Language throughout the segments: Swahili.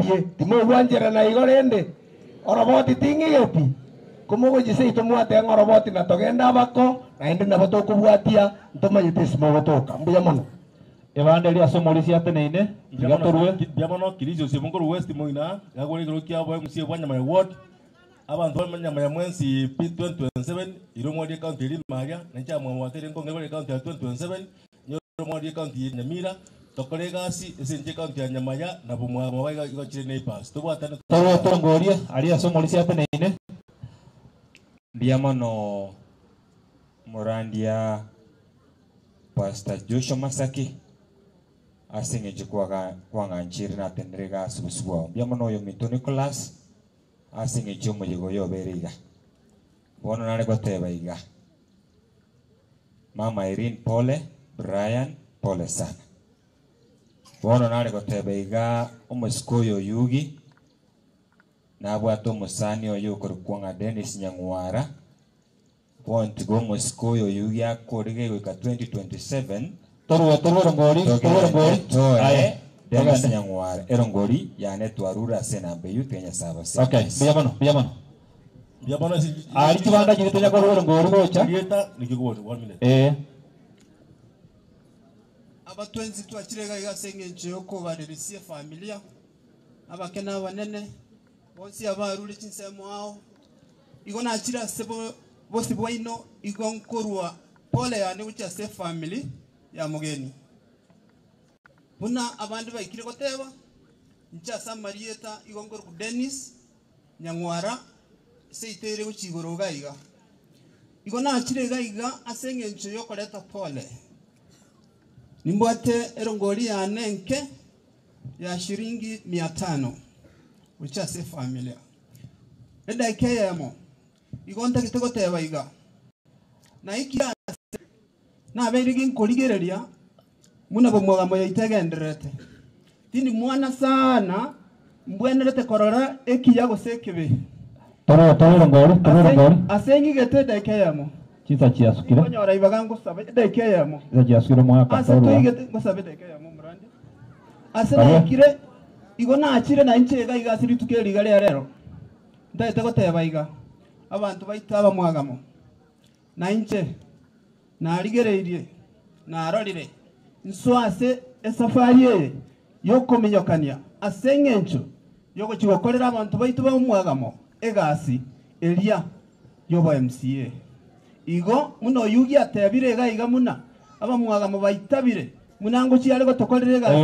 die timo wanjera na igorende oroboti tingi yopi kumugo jise itomwate ngoroboti na togenda bako na ende na bato kubwatia ntoma yitesimo botoka mbuya mono ebande lia somolisi ateneine igatorwe biamono kirizo simongoro west moina gagore grokia boy musie bwanya my ward abantu bamanya my mwensi P2027 iromodi county ri maria na cha mwatere ngongere county 2027 nyomodi county nyamira tokoregasi esenje county ya nyamaya na bumwa mawaiga igachire neighbors tobwatana tongoria alia somolisi ateneine biamono morandia Pastor Joshua Masaki asinge jikwaga kwanga nchiri na tendrega subuswa biamono yo mito Nicholas asinge jomo yigo beriga bono nare goteba iga Mama Irene pole Brian pole sana bono nare goteba iga omusikoyo yugi na bwato musani oyo kwanga Dennis Nyangwara want go musikoyo yugi akorige gwika 2027 Torwe ngori aye Dennis Nyangwara erongori yane twarura sena beyu Kenya Service. Okay, biamono ari kibanda kiri tenya ko ngori gocha yeta nikigone 1 minute abatwenzi twakirega igasenge ncheyo ko baririsie familia abakena banene bonsi abaruri kinsemo ao igona akira sebo bosi bwaino igonkorwa pole yane ucha se family ya mugeni buna abandi bayikire goteba ncha Samarieta igongoro ku Dennis Nyangwara seitere ukigoro gaiga igona akire gaiga asenge ncho yokoreta pole nimbwate erongori ya nenke ya shiringi 500 ucha se familia eda keyemo igonta kitego teba iga na ikira na berigin koligereria muna bomwaga moya itegenderete tini mwana sana mbwenerete korora ekiya gosekebe toro ngori asengi gete dekeyamo chiza chiasukire onyora ibagango sabe dekeyamo chiza chiasukire mwaka toro asito go sabe dekeyamo murandi asena ikire igona akire na inchega igasiri tukeri gale rero ndaite goteba iga abantu baitaba mwagamo na inche na rigereirie na arorire nswase esafari ye yokomenyokania asengencho yoko chigokorera abantu baitu bamwagamo egasi elia yobo MCA igo muno yugi atebire gaiga muna abamwagamo baitabire munango chiare gotokorere gasi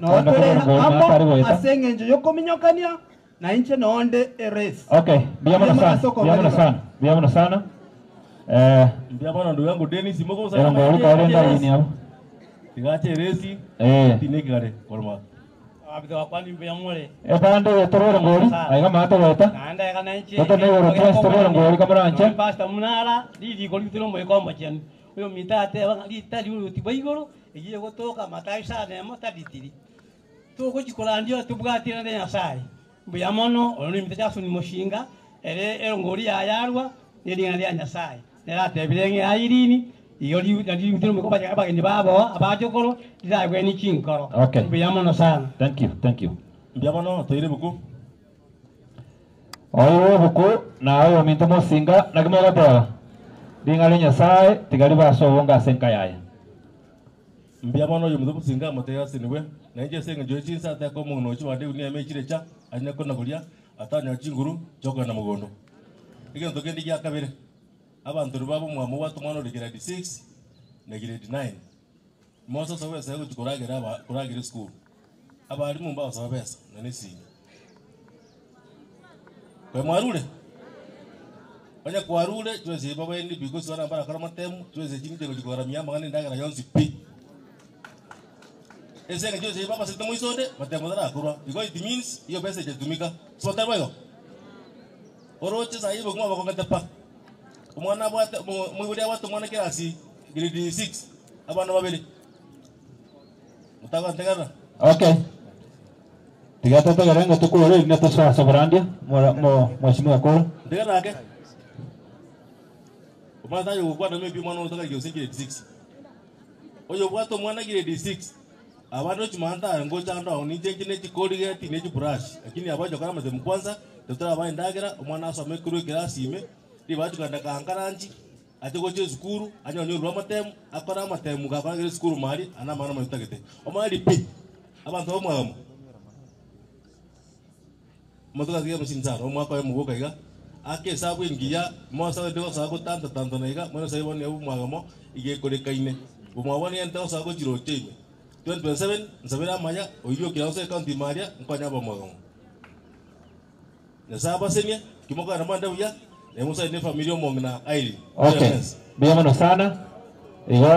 no asengencho yokomenyokania na inche noonde erase. Okay, biamono sana biamono ndugu yangu Dennis moko sana ngori kaenda ini hapo tigache resi tinekare korma abito akwani biamore bande toro ngori aiga mato weta nanda kana inche toto ne oro tres toro ngori kamera anche pasta munara didi goli tiro mo ikomba chen uyo mitate bangali tali uyo tibaigoro egiye gotoka matai sana mota ditiri to ko chikola ndio tubwatira ne asai biamono oni mitajasu ni moshinga ere ngori ayarwa niringa ya nyasai nera tebirenge airini yori nadi mutiro mko baje abageni babo abajokoro dizagwe ni chinkoro okay biamono sana thank you biamono toire buku oyo buku na oyo minto mosinga nagimega tawa dinga nyasai tigali baso wonga senka yaya biamono yo mudo singa motega sinwe na nje senga joji sa ta ko muno chi wade uni ame chirecha anya ko nagulia atanya chinguru joko na mugondo igen to kendi ya kabere abantu babo mwamu watu mwana de grade 6 na grade 9 moso sawe sawe kuragera aba kuragera school abari mu mbao sawe pesa na nisi kwa mwarule banya kwarule tuweze baba ndi because wana bara karama temu tuweze chini de kujikora miyamba ngani ndagara yonsi pi ese que yo se iba a pasar muy sode, matemos la curva. Because it means yo pese que tumika. Sota luego. Oroches ahí vos como con el pa. Como ana bota, muy buena bota, como ana que así. Grade 6. Abano babeli. Mutaga tegara. Okay. Tigata tegarenga tu kulo ni to sa sobrandia. Mo simu akoro. Tegara ke. Kuma ta yo kwa na me bi mwana utaka yo grade 6. Oyo bwato mwana grade 6. Abano chimanta ngo chando ni chenjine chikori geti ne brush. Lakini abajo kama mzee kwanza tutara abaendagira umwana asome kuru kirasi ime. Ribacho kanda kankaranji. Ate goje skuru anyonyo rwa matemu akora matemu gakora skuru mari ana mana mutagete. Omari pi. Abantu bomwamo. Motoka ziga musinzara omwaka wa mugoka iga. Ake sabu ingia mosa de sabu tanto naiga mono sai woni umwagamo ige korekaine. Umwaboni ento sabu jirote. 2027 nsabira maya oyo kiranse county maria nkwanya bomwagamo. Na saba senya kimoka na manda uya Musa ni familia mongna aili. Okay. Bienvenido sana. Igo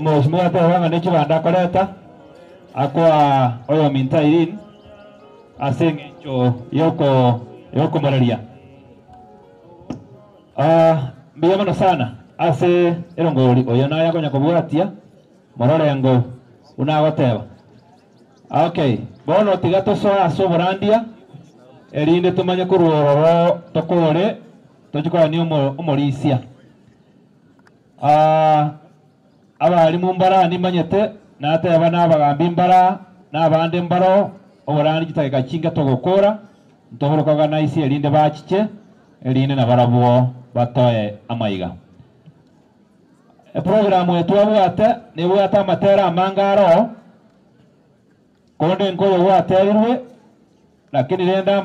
mheshimiwa Tewanga nechi banda koleta. Akwa oyo minta irin. Asenge cho yoko malaria. Bienvenido sana. Ase erongori oyo na yako nyakobwatia. Morore ngo unagoteba. Okay. Bono tigato so asoborandia. Erinde tumanye kuroro tokore. Tochukora ni umorisia. Abali mumbara ni manyete nate abana bagambi mbara nabande mbaro oborani kitaka chinga togokora ntoborokaga naisi elinde bachiche elinde na barabo batoye amaiga. Programu yetu abwate ni bwata amatera amangaro konde nkoyo bwaterirwe lakini renda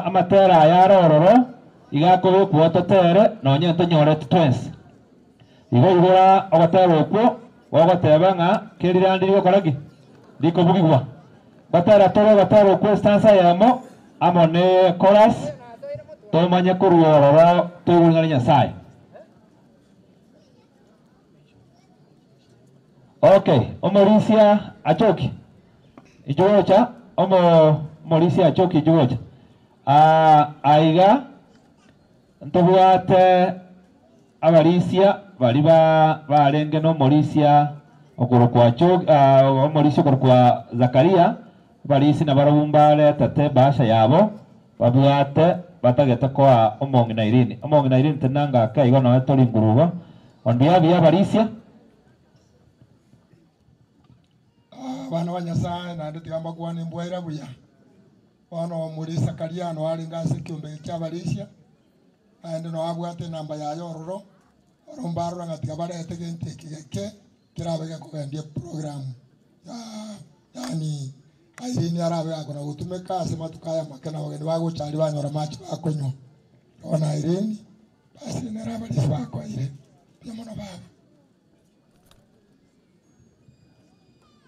amatera yarororo igako kuoto tere nonye ntonyore twense igo igora ogotero okwo ogoteba nga kerirandi gokoragi diko bugigwa batara toro bataro okwo stanza yamo amone chorus tomanye kuruororo tugungana Nyasaye. Okay, omorisia achoki ijocha omorisia achoki ijocha aiga ntobwate abarisia bali barenge no morisia okorokwa chog omorisia okorokwa Zakaria barisi na barumbale tate basha yabo babwate batageta kwa omongina irini tenanga kaigo no tori nguruba ondia bia barisia bana banyasaye na nditigamba kwa ni mbwaira buya ono muri Zakaria no ari ngase kiumbe kya barisia ande no abwate namba ya yororo orombarura ngatiga barete gente kike kirabega kugendie program yani airini arabe akona gutumeka asema tukaya makana wageni wago chali banyora machi bakonyo ona airini basi neraba disbako aire yamono baba.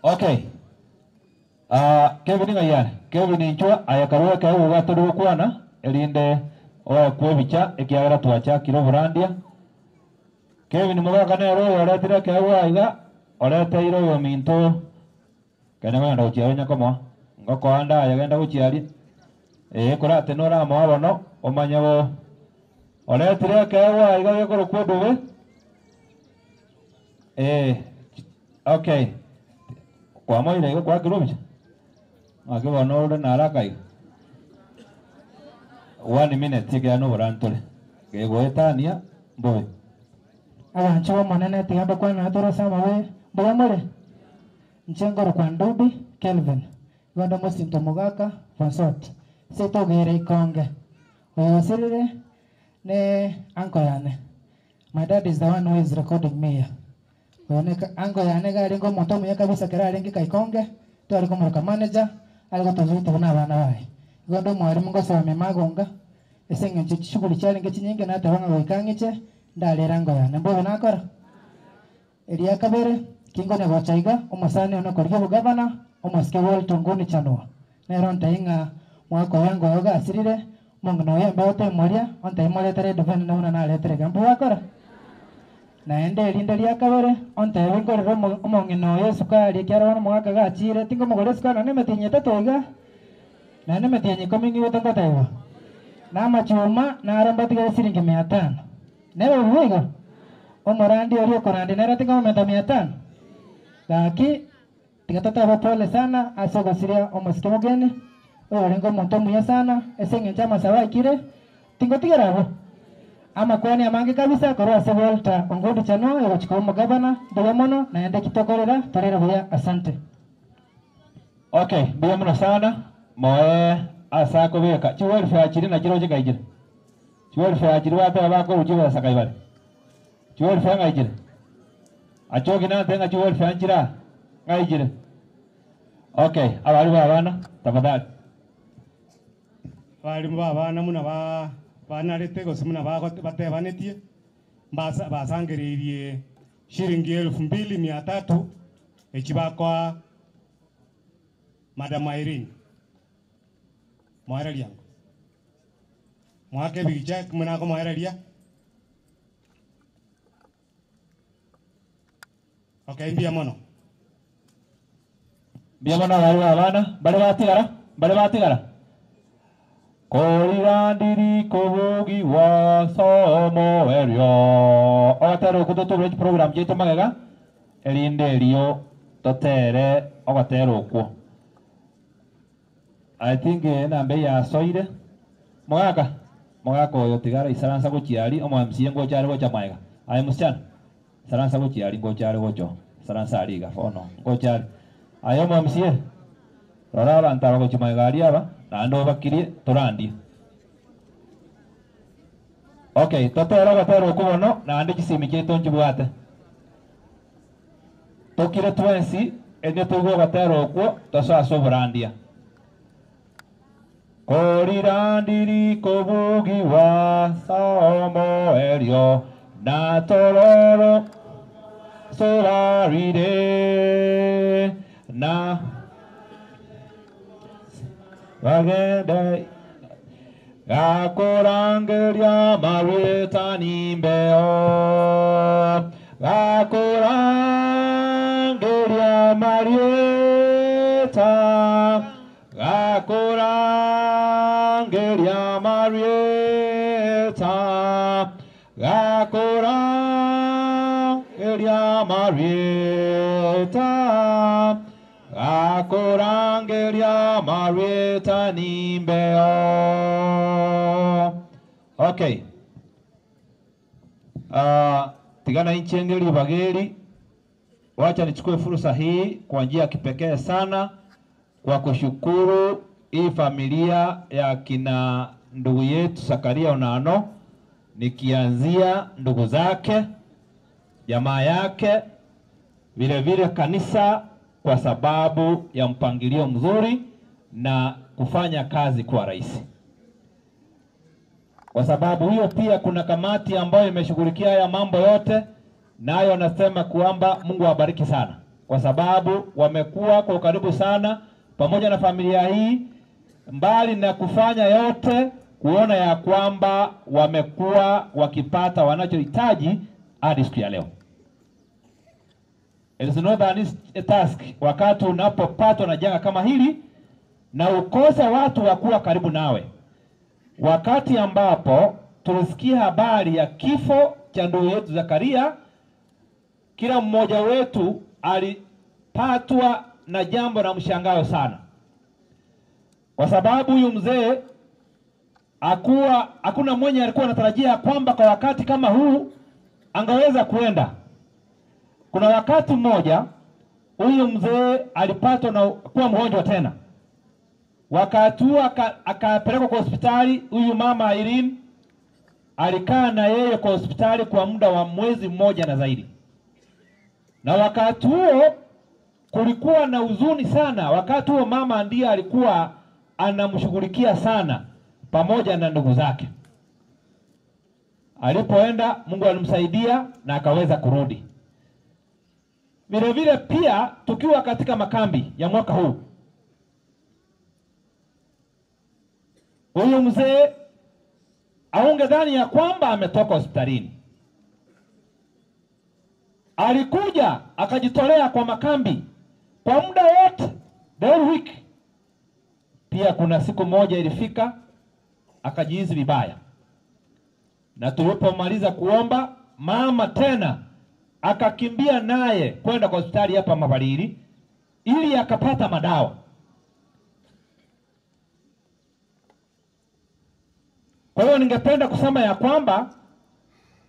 Okay. Kevin ngayana Kevin inchwa ayakarua ka ugaturu kwana elinde oya kwebicha ekiagara twacha kiro burandia Kevin mugaga ne ro oretire ka waiga orete iro yo minto kana nganda uchianya komo ngoko anda yagenda uchiari kurate nora mabono omanyabo oretire ka waiga yekoro kwodowe okay kwa moire iko kwa kilometer akibono ore narakai 1 minute kigano burantole gegoetania mboe abancho monene tigamba kwa na toro sama we bogamore nchengoro kwa ndubi Kelvin gondo mosinto mogaka fonsot seto gere ikonge oyosirire ne anko yane. My dad is the one who is recording me here. Ango yane gari ngo moto muya kabisa kera arengi kaikonge to ali komo ka manager ali gotozuto bana bana bae gondo mwarimu ngo same magonga esenge nchishuguli chali ngechi nyinge na tawanga goikangiche ndalera ngo yane mbo nakora elia kabere kingo ne gochaiga umusane ono korge bugabana umuske wol tongoni chanwa nero ntainga mwako yango yoga asirire mongno yembe ote moria onta imole tere defend na una na letere gambo wakora naende linda lya kabere onte bingorero omongino Yesu kali kyaro mwaka gachire tingo mogore skana ne metinye tatoga na ne metinye komingi wotanga taiwa na machuma na aramba tiga siringi 500 nero ruiga omorandi orio korandi nero tingo meta 500 laki tiga tata pole sana asogo siria omoske mogene orengo monto muya sana esenge chama sawa kire tingo tigarabo ama kwani amange kabisa korwa sevolta ongodu chano yochiko mugabana boyamono naende kitokorera torera buya asante. Okay, mbia muna sana. Moe asako weka. Chiwel fa chiri na chiro chika ijira. Chiwel fa chiri wa pa bako uchiwa sakai bale. Chiwel fa ngai ijira. Achoki na tenga chiwel fa chira ngai ijira. Okay, abali bana tafadhali. Bali bana muna ba banarete gose muna ba batebanetie. Basangiririe shilingi 2300 ekibakwa Madam Irene Mwarelia mwake bija muna ko Mwarelia. Okay, mbia mono bali bana bali batigara Korirandiri kobugi wa somo erio. Ogatero kutoto bridge program jeto magega. Elinde rio totere ogatero kwa. I think na mbe ya soire. Mogaka oyo tigara isaransa go chiari omo MC ngo chari go chamaiga. Ai musichana. Saransa go chiari go chari go cho. Saransa ariga fono go chari. Ayo mo MC. Rora bantara go chamaiga ariaba. Ando bakirie torandi. Okay, totero gatero kubono na andi kisimi cheto njibuate. Tokire twensi ene tugo gatero ko tosa sobrandia. Korirandiri kobugi wa somo erio na tororo solaride na Vagende Gakorangeria Marieta Nimbeo Gakorangeria Marieta Gakorangeria Marieta Gakorangeria Marieta Gakorangeria Marieta Nimbeo. Okay. Tigana inchengeli bageli. Wacha nichukue fursa hii kwa njia ya kipekee sana kwa kushukuru hii familia ya kina ndugu yetu Zakaria Onano, nikianzia ndugu zake, jamaa yake, vile vile kanisa kwa sababu ya mpangilio mzuri na kufanya kazi kwa rahisi. Kwa sababu hiyo pia kuna kamati ambayo imeshughulikia haya mambo yote, nayo nasema kwamba Mungu awabariki sana, kwa sababu wamekuwa kwa karibu sana pamoja na familia hii, mbali na kufanya yote, kuona ya kwamba wamekuwa wakipata wanachohitaji hadi siku ya leo. It is not a task wakati unapopatwa na janga kama hili na ukosa watu wa kuwa karibu nawe. Wakati ambapo tulisikia habari ya kifo cha ndugu yetu Zakaria, kila mmoja wetu alipatwa na jambo la mshangao sana. Kwa sababu huyu mzee hakuna mwenye alikuwa anatarajia kwamba kwa wakati kama huu angeweza kuenda. Kuna wakati mmoja huyu mzee alipatwa na kuwa mgonjwa tena. Wakati huo akapelekwa kwa hospitali. Huyu mama Irene alikaa na yeye kwa hospitali kwa muda wa mwezi mmoja na zaidi. Na wakati huo kulikuwa na huzuni sana. Wakati huo mama ndiye alikuwa anamshughulikia sana pamoja na ndugu zake. Alipoenda Mungu alimsaidia na akaweza kurudi. Vile vile pia tukiwa katika makambi ya mwaka huu, huyu mzee aungedhani ya kwamba ametoka hospitalini. Alikuja akajitolea kwa makambi kwa muda wote, the whole week. Pia kuna siku moja ilifika akajihisi vibaya, na tulipomaliza kuomba mama tena akakimbia naye kwenda kwa hospitali hapa Mabalili ili akapata madawa. Kwa hiyo ningependa kusema ya kwamba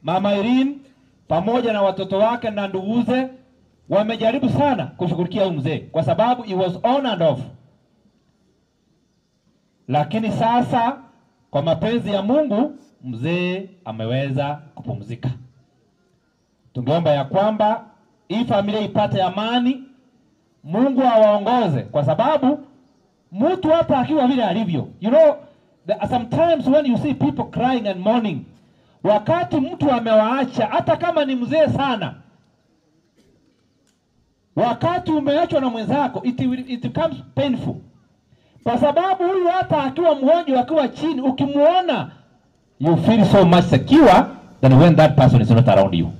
mama Irene pamoja na watoto wake na nduguze wamejaribu sana kushughulikia huyu mzee, kwa sababu he was on and off. lakini sasa kwa mapenzi ya Mungu mzee ameweza kupumzika. Tungeomba ya kwamba hii familia ipate amani, Mungu awaongoze, kwa sababu mtu hata akiwa vile alivyo, you know, sometimes when you see people crying and mourning, wakati mtu amewaacha, hata kama ni mzee sana, wakati umeachwa na mwenzako, it becomes painful, kwa sababu huyu hata akiwa mgonjwa, akiwa chini, ukimuona you feel so much secure than when that person is not around you.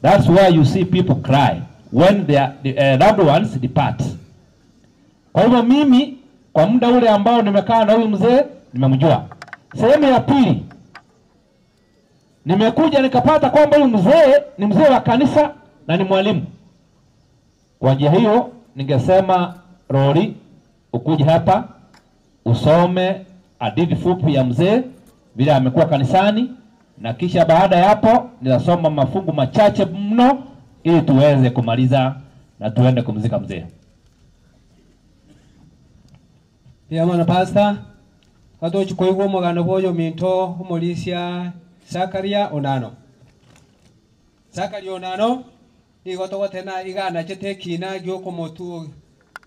That's why you see people cry when their loved ones depart. Kwa hivyo mimi kwa muda ule ambao nimekaa na huyu mzee nimemjua. Sehemu ya pili, nimekuja nikapata kwamba huyu mzee ni mzee wa kanisa na ni mwalimu. Kwa njia hiyo ningesema Rory, ukuje hapa usome hadithi fupi ya mzee vile amekuwa kanisani, na kisha baada ya hapo nitasoma mafungu machache mno ili tuweze kumaliza na tuende kumzika mzee. Ya mana pastor ato chikoigo magano boyo minto umulisia Zakaria Onano. Zakaria Onano ni goto tena igana chete kina gyo komotu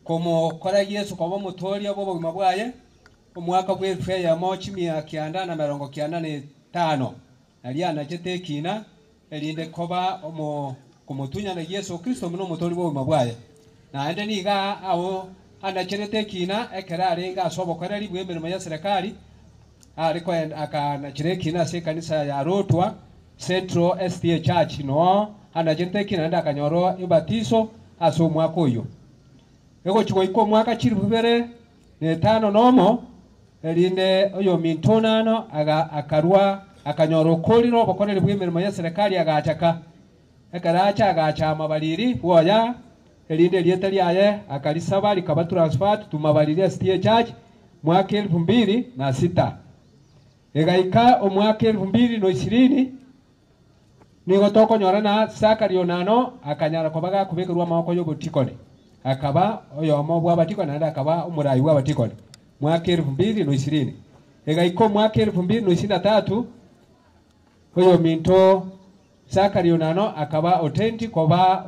komo kora Yesu kwa mutoria bobo mabwaye umwaka bw'efe ya mochi ya kianda na merongo kianda ni 5 aliana chete kina elinde koba omo komotunya na Yesu Kristo muno mutori bobo mabwaye na ende ni ga awo anachenete kina ekera arenga asobokoreri bw'emirimo ya serikali ariko akana chirekina se kanisa ya Rotwa Central SDA Church no anachenete kina nda kanyoro ibatiso aso mwaka uyo ego chiko iko mwaka chiri bubere ne 5 nomo elinde oyo mintonano akarwa akanyoro koliro bokoreri bw'emirimo ya serikali agachaka ekaracha agacha amabaliri boya elinde lieta lyaye akalisaba likaba transfer tumabalire SDA Church mwaka 2006 egaika omwaka 2020 nigo tokonyora na Zakaria Onano akanyara kobaga kubekerwa amaboko y'obutikone akaba oyo amabwa abatikone nda akaba omurayi w'abatikone mwaka 2020 egaika omwaka 2023 oyo minto Zakaria Onano akaba authentic koba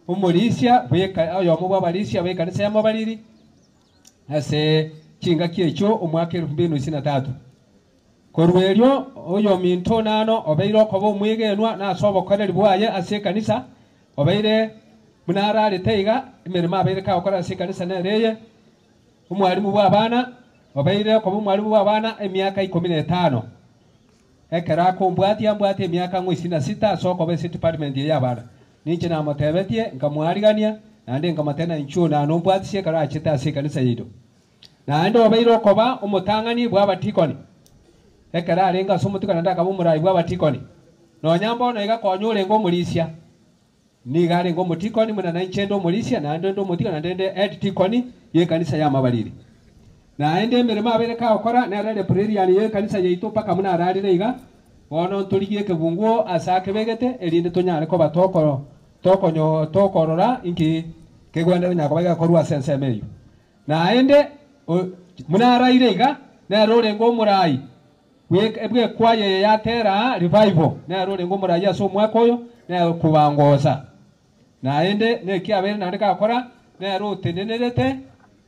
umulisia bweka oyo amabwa abalisia beka kanisa y'amabaliri ase kinga kyecho omwaka 2023 korwelyo oyo minto nano obeiro kobo umwegenwa na sobo koreri bwaye ase kanisa obeire munara leteiga imirima abeire ka okora ase kanisa nereye umwalimu bw'abana obeire kobo umwalimu bw'abana emyaka 15 ekera ko mbwati emyaka 26 soko bese department y'abana ninche na motebetie nkamwarigania nande ngamatena inchuna no mbwati se kara achita ase kanisa yido na ndo obeiro koba umutangani bw'abatikoni ekera arenga somutika nanda kabumurayi bw'abatikoni no nyambo no igakonyure ngo mulisia ni gare ngo mutikoni muna 9 mulisia na ndo mutika na ndende tikoni ye kanisa ya mabaliri na ende mirima abere ka okora na rade prayer ye kanisa yeito paka muna ararire iga wono tuligie kebunguo asake begete elinde tonyare ko tokorora inki kegwanda nyako baga korwa sense meyo na ende muna ararire iga na rore ngo murayi ebwe kwaye yatera revival na rore ngo murayi aso mwaka oyo na kubangoza na ende ne kiabere na ndika akora na rote nenerete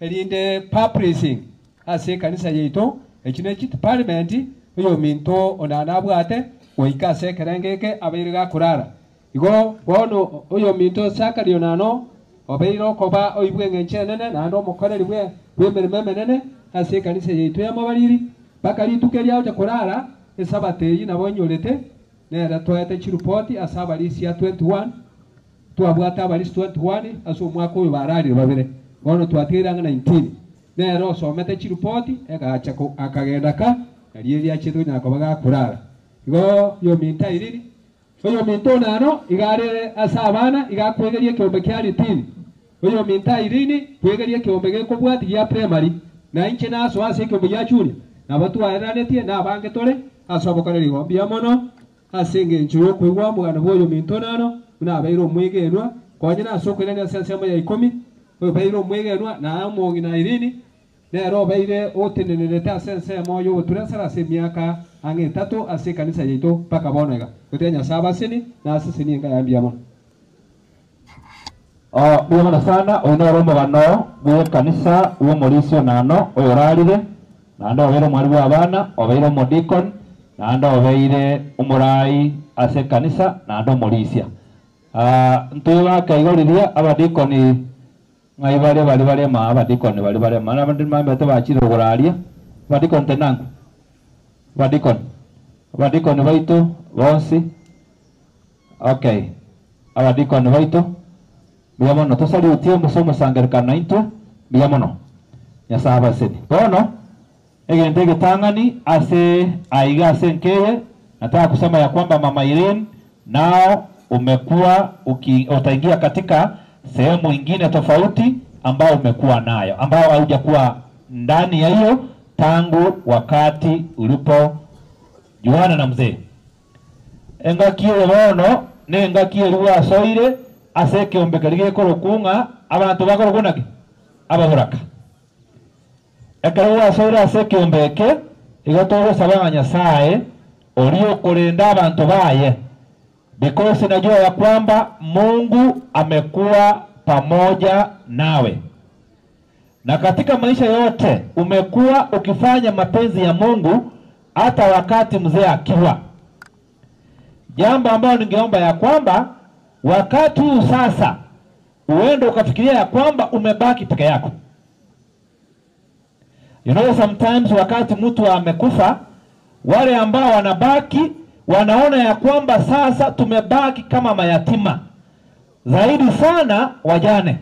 elinde publishing ase kanisa yeito ekine kit parliament oyo minto onana bwate oika se kerengeke abere ga kurara igo bono oyo minto Zakaria Onano obeiro koba oibwe ngenchenene na ndo mukoreri bwe menene ase kanisa yeito ya mabaliri bakari tukeria oje kurara esabate na bonyorete nera toyete chirupoti asabalisi ya 21 tuabwata abalisi 21 aso mwako uyu barari babere bono twatiranga 19 nero somete chirupoti ekachako akagenda ka karieri acheto nyako baga kurara igo yo minta iriri oyo minto nano igare asabana igakwegerie kiombe kya litini oyo minta irini kwegerie kiombe geko bwati ya primary na inche naso ase kiombe ya chuni na batu baeranetie na bange tole asobokoreri gombia mono asenge nchuyo kwigwa mugana boyo minto nano na bairo mwegenwa kwanye na soko ile sense ya 10 oyo bairo mwegenwa na amongi na irini nero beire otenenete asense moyo turasara se miaka ange tatu ase kanisa yetu paka bonega kutenya saba sini na asini ngayambia mo Bwana sana oino romo gano gwe kanisa uwo morisio nano oyorarire nando obero mwarimu abana obero modikon nando obeire umurai ase kanisa nando morisia ntuba kaigoriria abadikoni ngai bari ma abadikoni bari mana bandi mambete bachiro goraria abadikoni tenangu abadikoni baitu bonsi okay abadikoni baitu biamono tosali utie musomo sangerkana into biamono nyasaba sedi bono egende getangani ase aiga ase nkeye nataka kusema ya kwamba Mama Irene nao umekuwa utaingia katika sehemu nyingine tofauti ambao umekuwa nayo ambao haujakuwa ndani ya hiyo tangu wakati ulipo juana na mzee engakiye bono nengakiye ruwa soire ase kiombekerige korokunga abantu bakorokunage ababuraka ekaruwa soire ase kiombeke igotoro sabanga Nyasaye olio kurenda abantu baye because najua ya kwamba Mungu amekuwa pamoja nawe na katika maisha yote umekuwa ukifanya mapenzi ya Mungu hata wakati mzee akiwa. Jambo ambalo ningeomba ya kwamba wakati huu sasa uende ukafikiria ya kwamba umebaki peke yako. You know, sometimes wakati mtu amekufa wale ambao wanabaki wanaona ya kwamba sasa tumebaki kama mayatima. Zaidi sana wajane.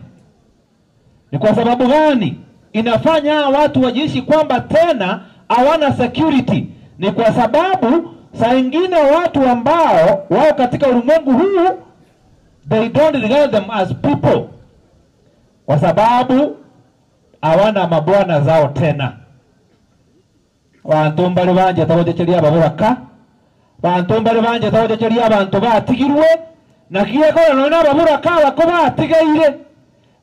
Ni kwa sababu gani inafanya watu wajiishi kwamba tena hawana security? Ni kwa sababu saa ingine watu ambao wao katika ulimwengu huu they don't regard them as people, kwa sababu hawana mabwana zao tena. Bantu mbali banje tawojecheria baburaka, bantu mbali banje tawojecheria abantu batigirwe na kiye ko nona baburaka bako batigaire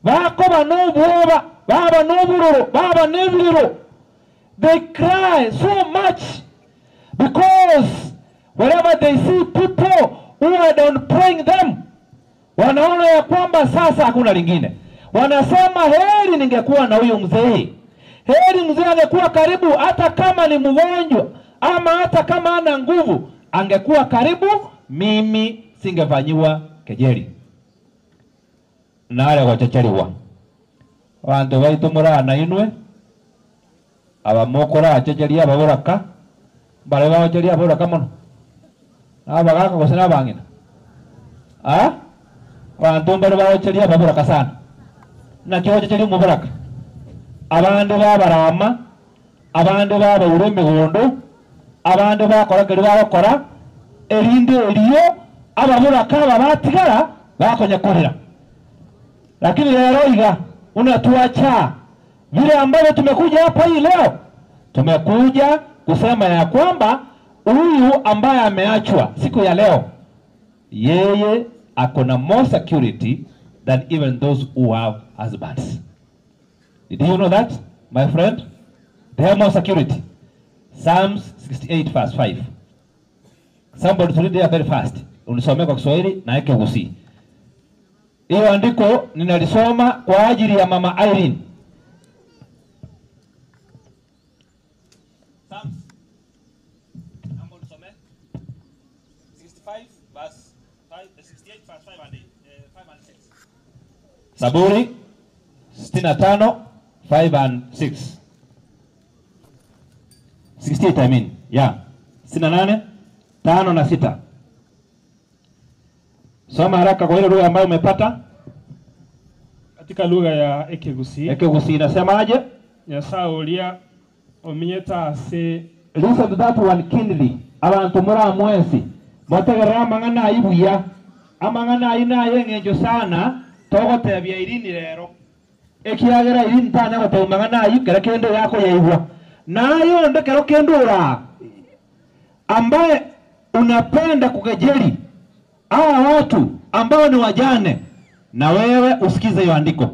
bako banobwoba baba noburoro baba nebiriro. They cry so much because wherever they see people who are downplaying them, wanaona ya kwamba sasa hakuna lingine. Wanasema heri ningekuwa na huyo mzee, heri mzee angekuwa karibu, hata kama ni mgonjwa ama hata kama ana nguvu angekuwa karibu, mimi singefanyiwa kejeli. Nale gochecheriwa bantu baitu murana inwe abamokora achecheria baburaka bare bachecheria baburaka mono abagaka gosena bangina bantu mbere bachecheria baburaka sana na kihoje cheri muburaka abandi babarama abandi babaure migondo abandi bakorageri bakora erinde eriyo ababuraka babatigara bakonyakorera. Lakini leo iga unatuacha vile ambavyo tumekuja hapa hii leo. Tumekuja kusema ya kwamba huyu ambaye ameachwa siku ya leo, yeye akona more security than even those who have husbands. Did you know that, my friend? They have more security. Psalms 68 verse 5. Somebody read there very fast. Unisome kwa Kiswahili na eke gusi. Hiyo andiko ninalisoma kwa ajili ya Mama Irene. Psalms. Naomba unisome 65 verse 5, 68 verse 5 and 6. Zaburi 65 5 and 6. 68 I mean. Yeah. 68 5 na 6. Soma haraka kwa ile lugha ambayo umepata. Katika lugha ya Ekegusi. Ekegusi inasemaje? Nyasaulia ominyeta ase. Listen to that one kindly. Abantu muri mwezi. Motegera mangana ibuya. Amangana ina yengejo sana togotebya Irene rero. Ekiagera Irene tanya gotomangana yikera kendo yako yaibwa. Nayo ndekero kendura. Ambaye unapenda kukejeli hawa watu ambao ni wajane, na wewe usikize hiyo andiko.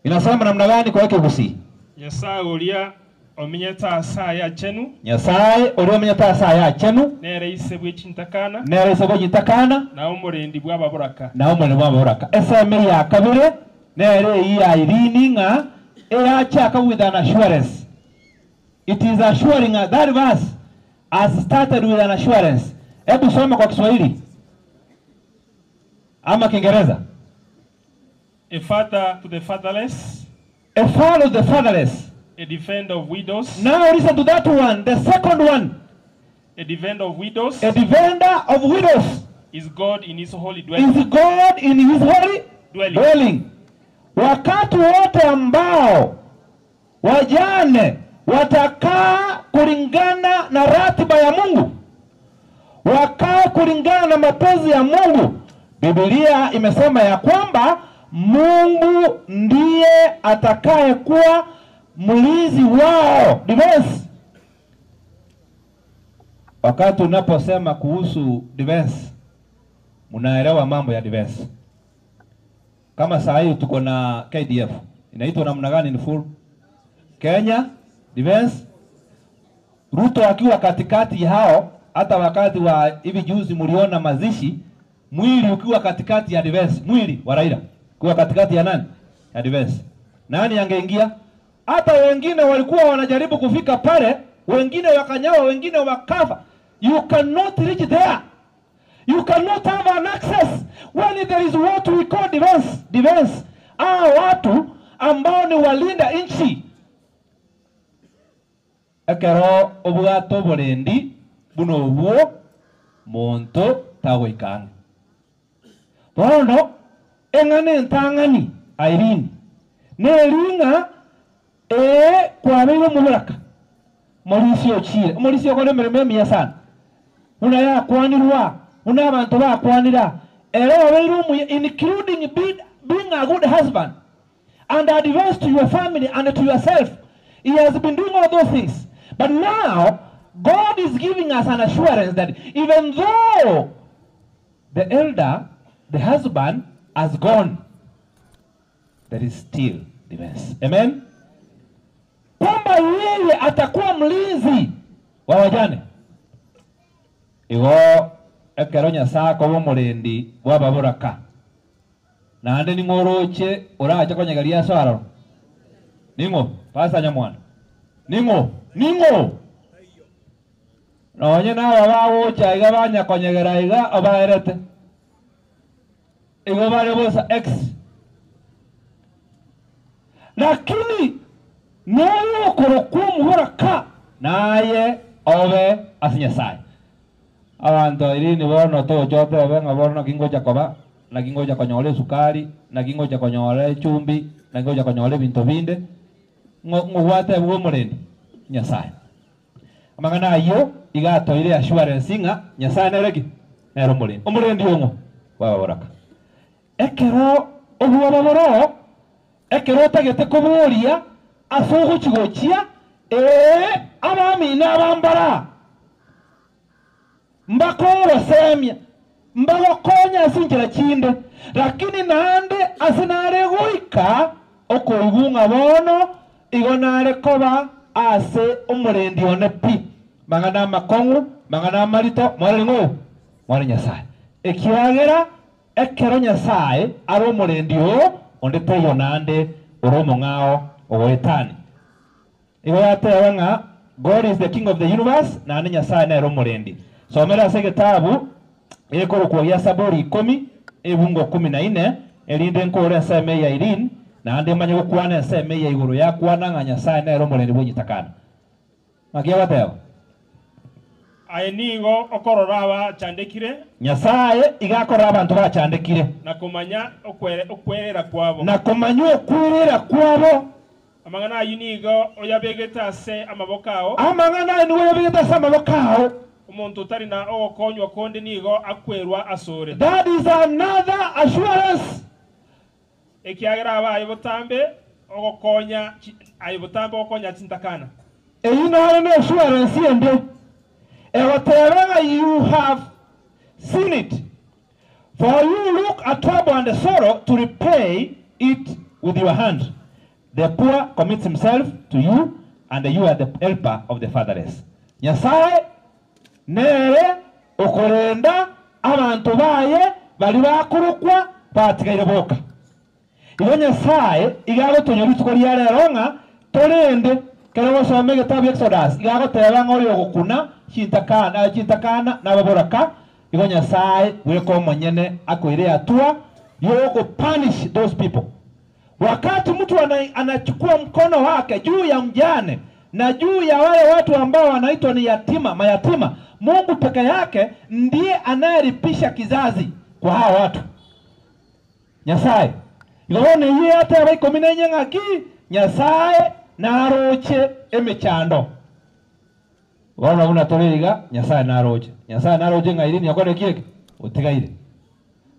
Inasema namna gani kwa Ekegusi? Nyasaye uria omenyeta asaya chenu. Nyasaye uria omenyeta asaya chenu. Nere ise bw'ekintakana. Nere ise bw'ekintakana. Na umurendi bw'ababuraka. Na umurendi bw'ababuraka. Eseme ya kabiri nere iya irini nga erachaka with an assurance. It is assuring us. That verse has started with an assurance. Hebu soma kwa Kiswahili ama Kiingereza. A father to the fatherless. A father of the fatherless. A defender of widows. Now listen to that one. The second one. A defender of widows. A defender of widows. Is God in his holy dwelling. Is God in his holy dwelling. Wakati wote ambao wajane watakaa kulingana na ratiba ya Mungu, wakaa kulingana na mapenzi ya Mungu, Biblia imesema ya kwamba Mungu ndiye atakaye kuwa mlinzi wao. Defense. Wakati unaposema kuhusu defense, mnaelewa mambo ya defense. Kama saa hii tuko na KDF. Inaitwa namna gani? Ni full Kenya Defense. Ruto akiwa katikati hao, hata wakati wa hivi juzi mliona mazishi, mwili ukiwa katikati ya defense, mwili wa Raila ukiwa katikati ya nani? Ya defense. Nani angeingia? Hata wengine walikuwa wanajaribu kufika pale, wengine wakanyawa, wengine wakafa. You cannot reach there. You cannot have an access when there is what we call defense. Defense. Watu ambao ni walinda nchi. Ekero obwato borendi buno buo monto tagoikana. Bono engane ntangani Irene. Neringa kwabeyo mubulaka. Morisio chire. Morisio kone merememia sana. Una ya kwanirwa. Una abantu bakwanira. Including being a good husband and advice to your family and to yourself. He has been doing all those things. But now, God is giving us an assurance that even though the elder, the husband, has gone, there is still defense. Amen? Kwamba yeye atakuwa mlinzi wa wajane. Igo ekero Nyasaye ko murendi wa baburaka. Nande ni ngoroche oraje konyegaria swaro. Ningo pasa nyamwana. Ningo Nonye na wawo cha iga banya konyegera iga obaerete. Igo bare bosa X. Lakini noyo koroku muhoraka naye obe asinyasaye. Abantu irini bono to jote benga bono kingoja koba na kingoja konyole sukari na kingoja konyole chumbi na kingoja konyole bintu binde ngwate bwo murendi Nyasaye. Amangana ayo igato ile assurance nga Nyasaye nereki nero murendi omurendi ongo wa baraka. Ekero obuwa baboro ekero tagete kuburia asogo chigochia abami n'abambara mbako wasemya mbago konya asinjira kinde lakini nande asinare guika okoigunga bono igonare koba ase umurendi one pi mangana makongu mangana marito mwarengo mware Nyasaye ekiagera ekero Nyasaye aro umurendi o onde teyo nande oromo ngao owetani igo yatewe nga God is the king of the universe na ane Nyasaye na ero umurendi. Somera se kitabu ekoro kwa ya Saburi 10 ebungo 14 elinde nkore seme ya Irene na ande manyo kwana seme ya iguru ya kwana nga Nyasaye na ero murendi bonyitakana. Makia bateo. Aenigo okororaba chandekire. Nyasaye igakora abantu bachandekire. Na kumanya okwerera kwabo. Na kumanya okwerera kwabo. Amangana yunigo oyabegeta se amabokao. Amangana ni oyabegeta se amabokao. Umuntu utari na okonywa konde nigo akwerwa asore. That is another assurance. Ekiagera abaye botambe okonya ayibotambe okonya tintakana. Eyino no assurance yende. Whatever you have seen it. For you look at trouble and sorrow to repay it with your hand. The poor commits himself to you, and you are the helper of the fatherless. Nyasaye nere okorenda abantu baye bali bakurukwa batigaire boka. Igo Nyasaye igago tonyorituko lya leronga tolende kero gosome gitabu Exodus igago teba ng'oyo gukuna chintakana nababoraka. Igo Nyasaye weko monyene akoire atua yogo punish those people. Wakati mtu anachukua mkono wake juu ya mjane na juu ya wale watu ambao wanaitwa ni yatima, mayatima, Mungu peke yake ndiye anayelipisha kizazi kwa hao watu. Nyasaye igone yeye hata abaikomi ng'aki Nyasaye naroche emechando. Wana unatoriga Nyasaye naroche. Nyasaye naroche ng'airi nyakore kieke utigaire.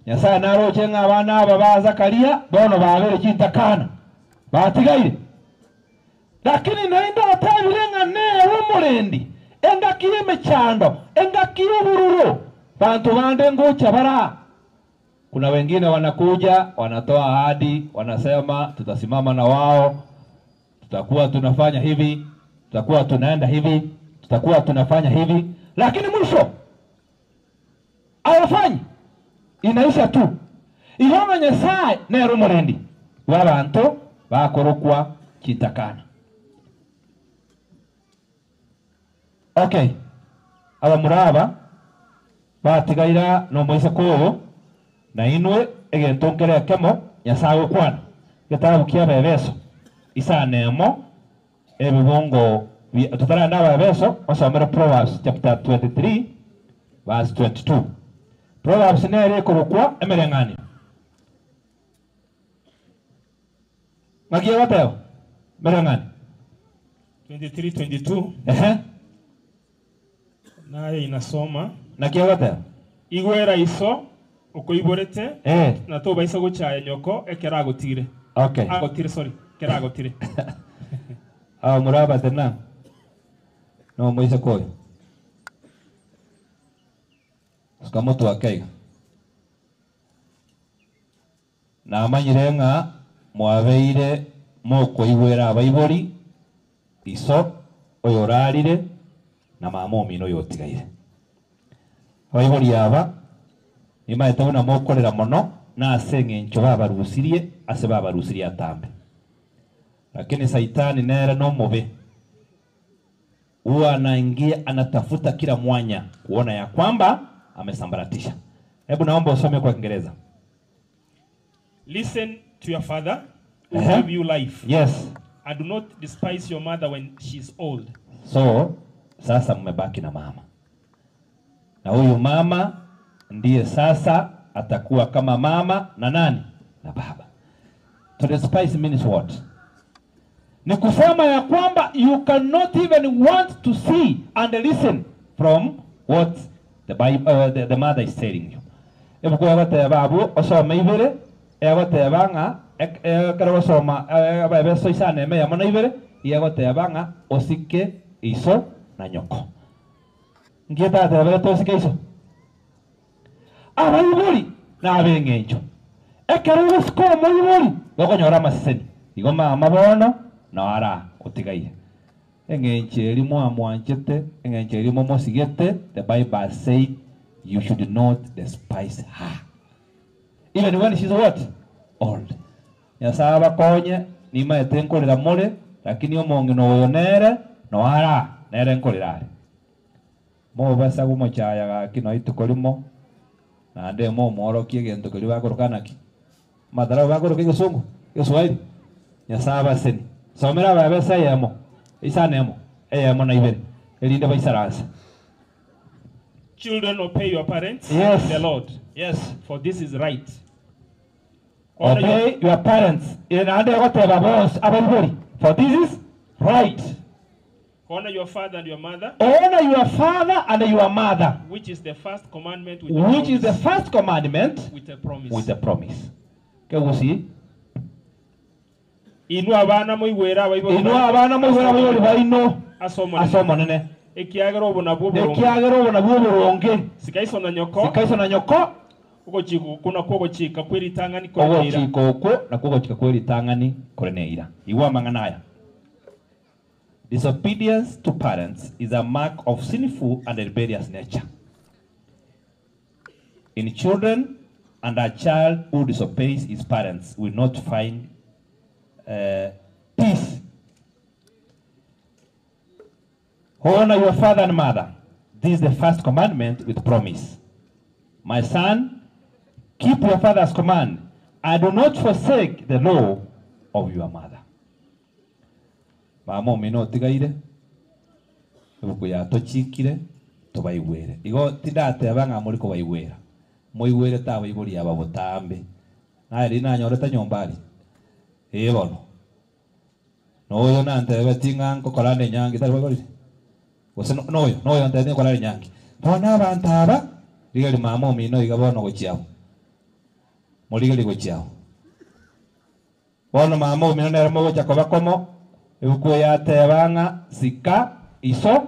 Nyasaye naroche ng'abana aba ba Zakaria bono babere chintakana batigaire. Lakini naenda atabirenga ne umurendi enga kiyeme chando enga kiyubururu bantu bande ngocha bara. Kuna wengine wanakuja wanatoa ahadi, wanasema tutasimama na wao, tutakuwa tunafanya hivi, tutakuwa tunaenda hivi, tutakuwa tunafanya hivi, lakini mwisho hawafanyi, inaisha tu. Ihonga Nyasaye nero murendi w'abantu bakorokwa kitakana. Okay, aba muraba batigaira no moise koyo na inwe egentonkere kemo Nyasaye kwana gitabu kia Bebeso isa nemo ebibongo tutara ndaba Bebeso osomera Proverbs chapter 23 verse 22. Proverbs nere korokwa emerengani magia wateo merengani 23:22 naye inasoma nakia wateo igwera iso ukoiborete na to baisa guchaya nyoko ekeragotire. Okay, agotire, sorry, keragotire. Muraba tena no moise koyo skamoto akaiga na amanyirenga mwabeire moko igwera abaibori iso oyorarire na mamomi no yotigaire abaibori aba ima etabona mokorera mono na asenge ncho babarusirie ase babarusirie atambe. Lakini Saitani nere no mobe huwa anaingia anatafuta kila mwanya kuona ya kwamba amesambaratisha. Hebu naomba usome kwa Kiingereza. Listen to your father who gave you life. Yes. And do not despise your mother when she's old. So sasa mmebaki na mama, na huyu mama ndiye sasa atakuwa kama mama na nani na baba. To despise means what? Ni kusema ya kwamba you cannot even want to see and listen from what the Bible, the mother is telling you. Ebu kwa wate babu osoma ibere wate banga karo osoma Bebeso isane me yamana ibere wate banga osike iso na nyoko. Ngieta ate to osike iso abaibori na abengencho ekero sko moibori gokonyora maseni igoma mabono na ara otigaire engenche elimo amwanchete engenche elimo mosigete. The Bible says you should not despise her even when she's what old. Yasaba konye ni maete nkolera mole lakini omonge no yonere no ara nere nkolera mo basa gumo chaya ga kino itukolimo na nde mo moro kiegento kali bakorkanaki madara bakoroke Kisungu Kiswahili Yasaba seni somera Bebeso yemo isanemo yemo na ibere elinde baisaransa. Children, obey your parents. Yes. The Lord. Yes. For this is right. Obey your parents. For this is right. Honor your father and your mother. Honor your father and your mother. Which is the first commandment with which is the first commandment with a promise. With a promise. Kegusi. Inua abana moigwera abaibori. Inua abana moigwera abaibori baino. Asomo nene. Ekiagero bona bwo boronge. Ekiagero bona bwo boronge. Sikaiso na nyoko. Sikaiso na nyoko. kuna kugochika kwiritang'ani kureneira ogochika okwo na kugochika kwiritang'ani kureneira igwa mang'anaya. Disobedience to parents is a mark of sinful and rebellious nature. In children, and a child who disobeys his parents will not find peace. Honor your father and mother. This is the first commandment with promise. My son, keep your father's command, and do not forsake the law of your mother. Mama mino tigaire ebuku ya tochikire tobaigwere igo tidate abanga muri ko baigwera moigwere ta baiburi aba botambe na ri na nyoreta nyombari bono no yo na ntebe tinga nko kolane nyangi tari baigori wose no yo ntebe kolane nyangi bona bantaba ligari mama mino igabono gochiao muligari gochiao bona mama mino nere mo gocha kobakomo ebuku ya tebanga sika iso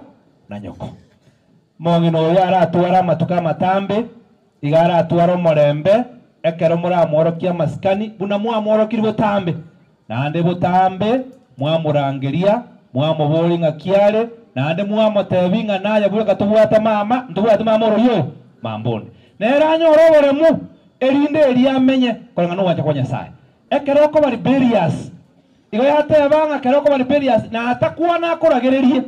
na nyoko mongino yara atwara matuka matambe igara atwara morembe ekero muramworokia maskani buna mwamworokiri butambe nande butambe mwamurangeria mwamuboringa kiare nande mwamotebinga naye buka tubwata mama ntubwata mama royo mambone nera nyoroboremu erinde eriamenye kolanga no wacha kwa Nyasaye ekero ko bari barriers igo yatebanga kero ko bari barriers na atakuwa na koragererie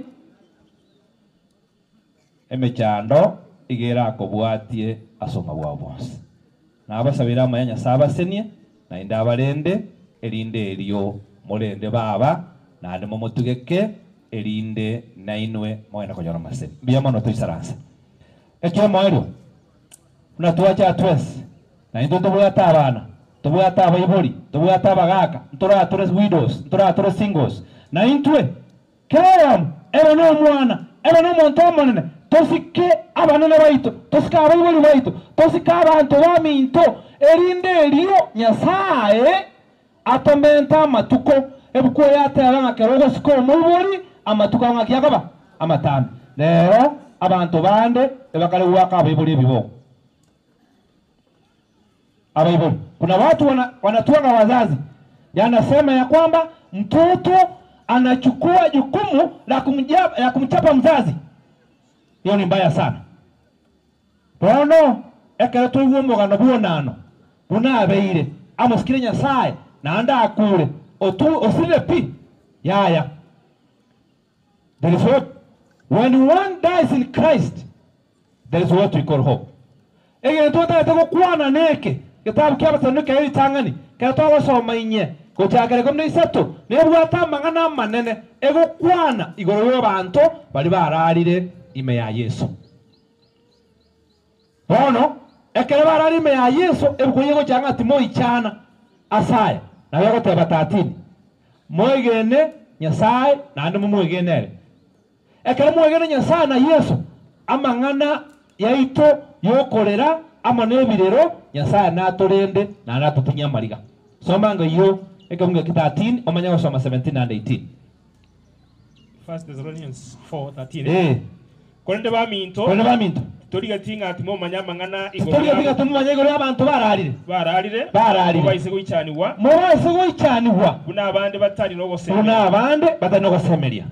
emechando igera akobwatie asoma bwa bonse na abasabira amanya saba senie na indabarende erinde eriyo morende baba na ande momotugeke erinde nainwe moena konyora maseni biyama no toisaransa ekyo moero na tuacha twes na indo tobwata abana tobwata abayibori tobwata abagaka ntora tores widows ntora tores singles na intwe keram ero no mwana ero no montomonene tosike abanana baito tosika abayibori baito tosika abantu baminto erinde eriyo Nyasaye atomenta matuko ebuko yatera kerogo siko mubori amatuko ngakiyakoba amatambi lero abantu bande ebakale waka abayibori bibo abayibori kuna watu wanatuanga wazazi yanasema ya kwamba mtoto anachukua jukumu la kumchapa mzazi. Hiyo ni mbaya sana. Bono ekero tuiwombo gano buonano bunabeire amusikire Nyasaye na anda akure osire pi yaya. There is hope. When one dies in Christ, there is what we call hope. Ege tuota tako kuana neke kitabu kia basanuka hili tangani katoa soma inye kuchakare komne isato nebwata mangana manene ego kuana igoro bantu bali bararire ime ya Yesu. Bono ekere barari ime ya Yesu ebukuyego changa timoi chana asaya na yego teba tatini moigene Nyasaye na ande mumuigenere ekere muigene Nyasaye na Yesu amangana yaito yokorera amanebirero Nyasaye natorende na natutinya mariga soma ngayo ekamwe kita13 omanya gusoma 17 and 18 1 Thessalonians 4:13 Konde baminto toriga tinga atimo manyamangana igoro abantu bararire bayise guichaniwa buna abande batari no gosemeria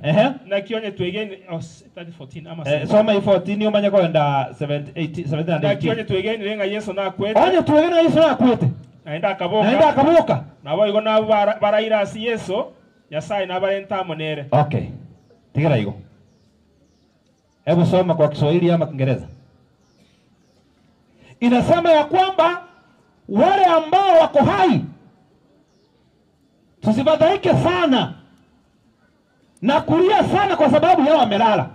na kionye twegene 14 ama soma 14 omanya kwenda 17 na kionye twegene renga Yesu na kwete naenda akaboka nabo igo na baraira asi Yesu Nyasaye na barenta monere. Okay, tigera igo hebu soma kwa Kiswahili ama Kiingereza. Inasema ya kwamba wale ambao wako hai tusibadilike sana na kulia sana kwa sababu yao wamelala.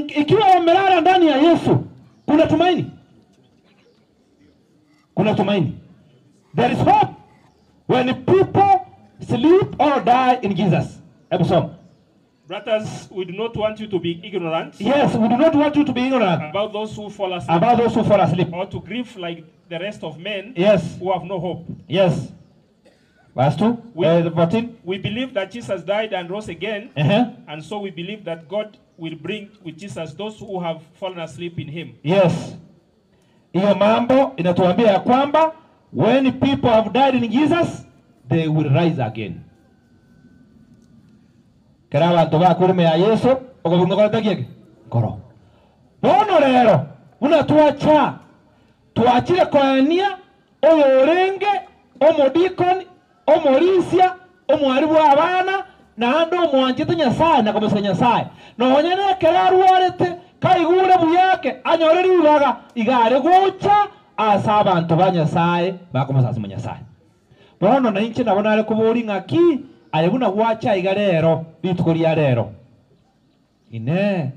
Ikiwa wamelala ndani ya Yesu kuna tumaini. Kuna tumaini. There is hope when people sleep or die in Jesus. Hebu soma. Brothers, we do not want you to be ignorant. Yes, we do not want you to be ignorant about those who fall asleep. Or to grieve like the rest of men. Yes. Who have no hope. Yes. Verse 2. 14. We believe that Jesus died and rose again. And so we believe that God will bring with Jesus those who have fallen asleep in him. Yes. Hiyo mambo inatuambia ya kwamba when people have died in Jesus, they will rise again. Kera abantu bakurime ya Yesu okobunga kotakiye ngoro. Bono rero unatuacha tuachire koania oyo orenge omodikoni omorisia omwaribu abana na ando omwanjete Nyasaye na komesa Nyasaye no nyene kera ruarete kaigure buyake anyoreri ubaga igare gucha asa abantu ba Nyasaye bakomesa Nyasaye. Bono na inche nabona ari kuburi ngaki ayebuna gwacha igarero bitkoria rero ine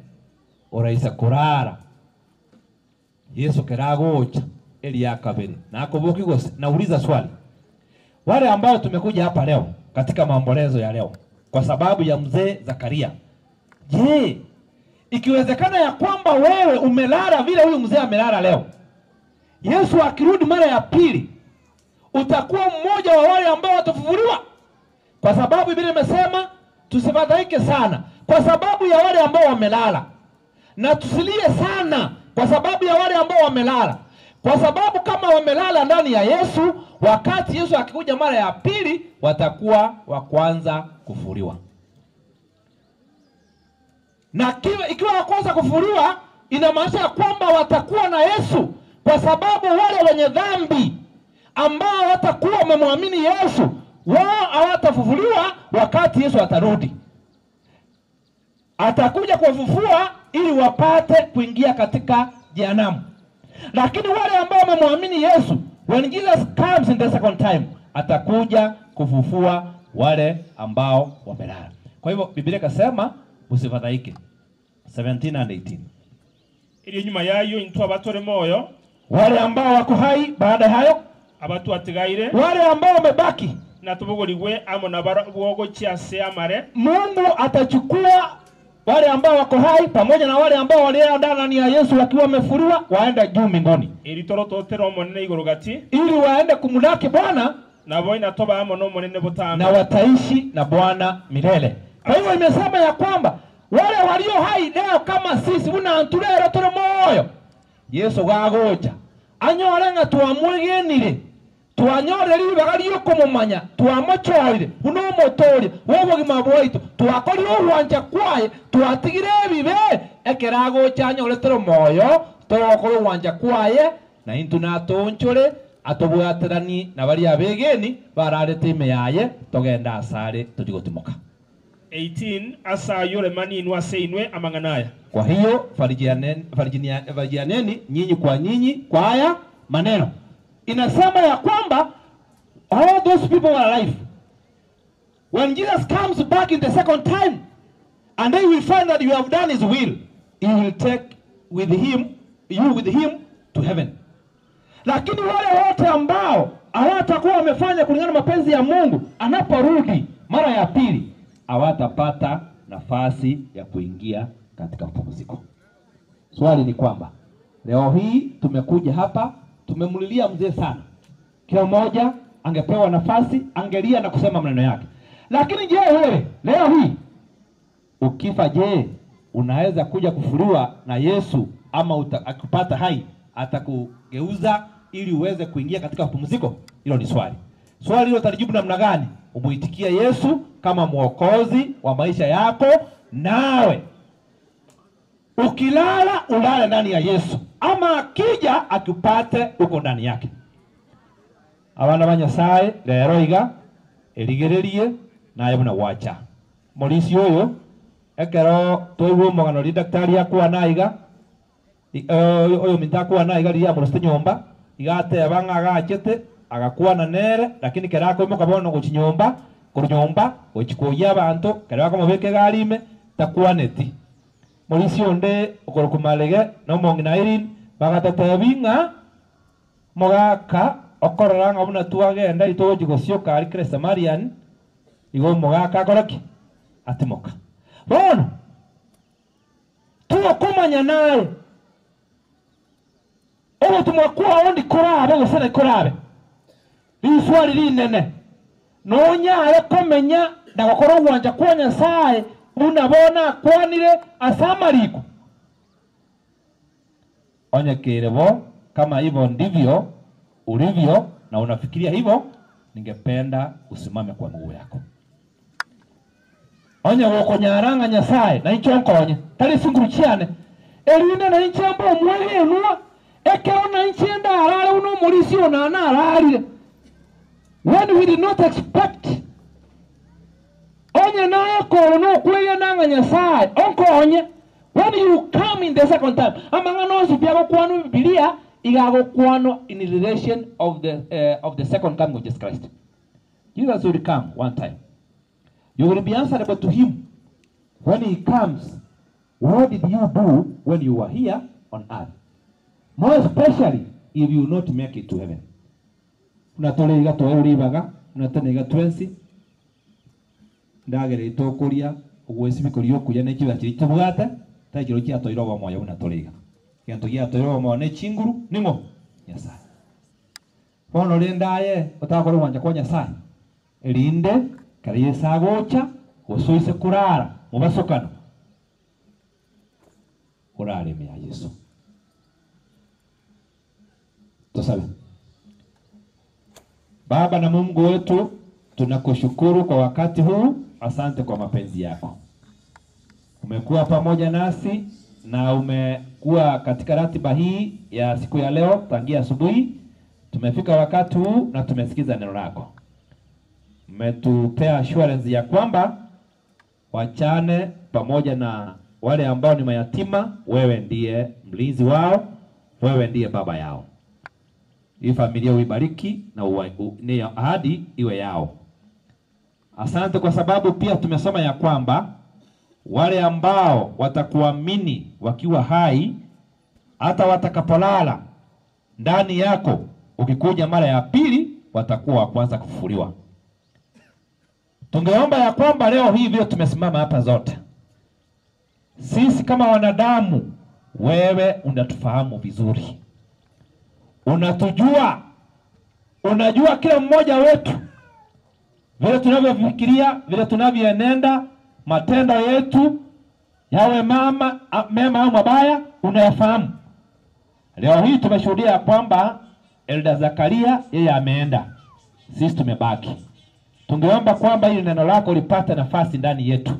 oraisa kurara Yesu keragocha Elia kabiri na kubuki gose. Nauliza swali, wale ambao tumekuja hapa leo katika maombolezo ya leo kwa sababu ya mzee Zakaria, je, ikiwezekana ya kwamba wewe umelala vile huyu mzee amelala leo, Yesu akirudi mara ya pili utakuwa mmoja wa wale ambao watafufuliwa? Kwa sababu Biblia imesema tusifadhaike sana kwa sababu ya wale ambao wamelala, na tusilie sana kwa sababu ya wale ambao wamelala, kwa sababu kama wamelala ndani ya Yesu, wakati Yesu akikuja mara ya pili watakuwa wa kwanza kufufuliwa. Na ikiwa wa kwanza kufufuliwa inamaanisha kwamba watakuwa na Yesu, kwa sababu wale wenye dhambi ambao watakuwa wamemwamini Yesu wao hawatafufuliwa wakati Yesu atarudi. Atakuja kuwafufua ili wapate kuingia katika jehanamu. Lakini wale ambao wamemwamini Yesu, when Jesus comes in the second time, atakuja kufufua wale ambao wamelala. Kwa hivyo Biblia ikasema usifadhaike. 17 and 18. Ili nyuma yayo intwa batore moyo, wale ambao wako hai baada hayo, abatu atigaire, wale ambao wamebaki na tubugoliwe amo na bwogo chiase amare, Mungu atachukua wale ambao wako hai pamoja na wale ambao walienda ndani ya Yesu wakiwa wamefufuliwa waenda juu mbinguni. Ili torototero monene igorogati, ili waende kumlaki Bwana na boina toba amo no monene butano, na wataishi na Bwana milele. Kwa hivyo imesema ya kwamba wale walio hai leo kama sisi unanturero tore moyo Yesu gagoja anyore nga tuamwegenire tuanyore libagari yokomumanya tuamochoire uno motori wobogima bwaitu tuakori obwanja kwaye tuatigire bibe ekerago chanyore tore moyo tokoro obwanja kwaye na intu natonchore atobwaterani na bari abegeni bararete ime yaye togenda asare tutigotimoka. 18 asa yore maninu aseinwe amanganaya. Kwa hiyo farijianeni nyinyi kwa nyinyi kwa haya maneno. Inasema ya kwamba all those people were alive. When Jesus comes back in the second time and they will find that you have done his will, he will take you with him to heaven. Lakini wale wote ambao hawatakuwa wamefanya kulingana na mapenzi ya Mungu anaporudi mara ya pili, hawatapata nafasi ya kuingia katika pumziko. Swali ni kwamba leo hii tumekuja hapa tumemlilia mzee sana. Kila mmoja angepewa nafasi angelia na kusema maneno yake. Lakini je, wewe leo hii ukifa, je, unaweza kuja kufufuliwa na Yesu ama akipata hai atakugeuza ili uweze kuingia katika pumziko? Hilo ni swali. Swali hilo utalijibu namna gani? Umuitikia Yesu kama mwokozi wa maisha yako, nawe ukilala ulale ndani ya Yesu, ama akija akupate uko ndani yake. Abana ba Nyasaye lero iga eligererie naye buna wacha molisi oyo ekero toiwo mogano li daktari yakwa naiga oyo mintakwa naiga ria moroste nyomba igate abanga agachete agakwana nere, lakini kerako imo kabono guchinyomba kurunyomba gochikoya abantu kerako mobeke garime takwaneti molisi onde okorokumalege no mongina irin bagatatebinga mogaka okorora ngabuna tuagenda itogochigosyoka ari Krista Marian igo mogaka koroki atimoka bono tuo kumanya naye obo tumwakuwa ondi korabe gosana korabe liswali linene nonyare komenya ndagokora gwanja kwa Nyasaye unabona kwanire asamariko onyekere bo kama hivyo ndivyo ulivyo na unafikiria hivyo, ningependa usimame kwa miguu yako. Onye woko nyaranga Nyasaye na ichonkonye tali singuruchiane elinde na ichamba omwege enua ekero na ichenda arare uno morisi onana ararire when we did not expect. Onye naye koro no kwege nanga Nyasaye onkonye when you come in the second time. Amanga no sipiago kwanu Biblia igago kwano in relation of the second coming of Jesus Christ. Jesus will come one time. You will be answerable to him when he comes. What did you do when you were here on earth? More especially if you not make it to heaven. Unatolega to uribaga, unatanega twensi. Ndagere itokuria, ugwesi bikorio kuya ne kiba kiri tubwata, takiro kya toiroba moyo unatolega. Kento kya toiroba moyo ne chinguru nimo Nyasaye. Bono lendaye utakoro wanja kwa Nyasaye. Elinde kariye sagocha gosoise kurara mubasokano. Kurare mya Yesu. Tusabe. Baba na Mungu wetu, tunakushukuru kwa wakati huu. Asante kwa mapenzi yako. Umekuwa pamoja nasi na umekuwa katika ratiba hii ya siku ya leo tangia asubuhi. Tumefika wakati huu na tumesikiza neno lako. Umetupea assurance ya kwamba wachane pamoja na wale ambao ni mayatima, wewe ndiye mlinzi wao, wewe ndiye baba yao. Hii familia uibariki na ni ahadi iwe yao. Asante kwa sababu pia tumesoma ya kwamba wale ambao watakuamini wakiwa hai, hata watakapolala ndani yako, ukikuja mara ya pili watakuwa wa kwanza kufufuliwa. Tungeomba ya kwamba leo hivyo tumesimama hapa zote, sisi kama wanadamu, wewe unatufahamu vizuri. Unatujua, unajua kila mmoja wetu, vile tunavyofikiria, vile tunavyoenenda, matendo yetu yawe mema au mabaya, unayafahamu. Leo hii tumeshuhudia kwamba Elda Zakaria yeye ameenda, sisi tumebaki. Tungeomba kwamba hili neno lako lipate nafasi ndani yetu,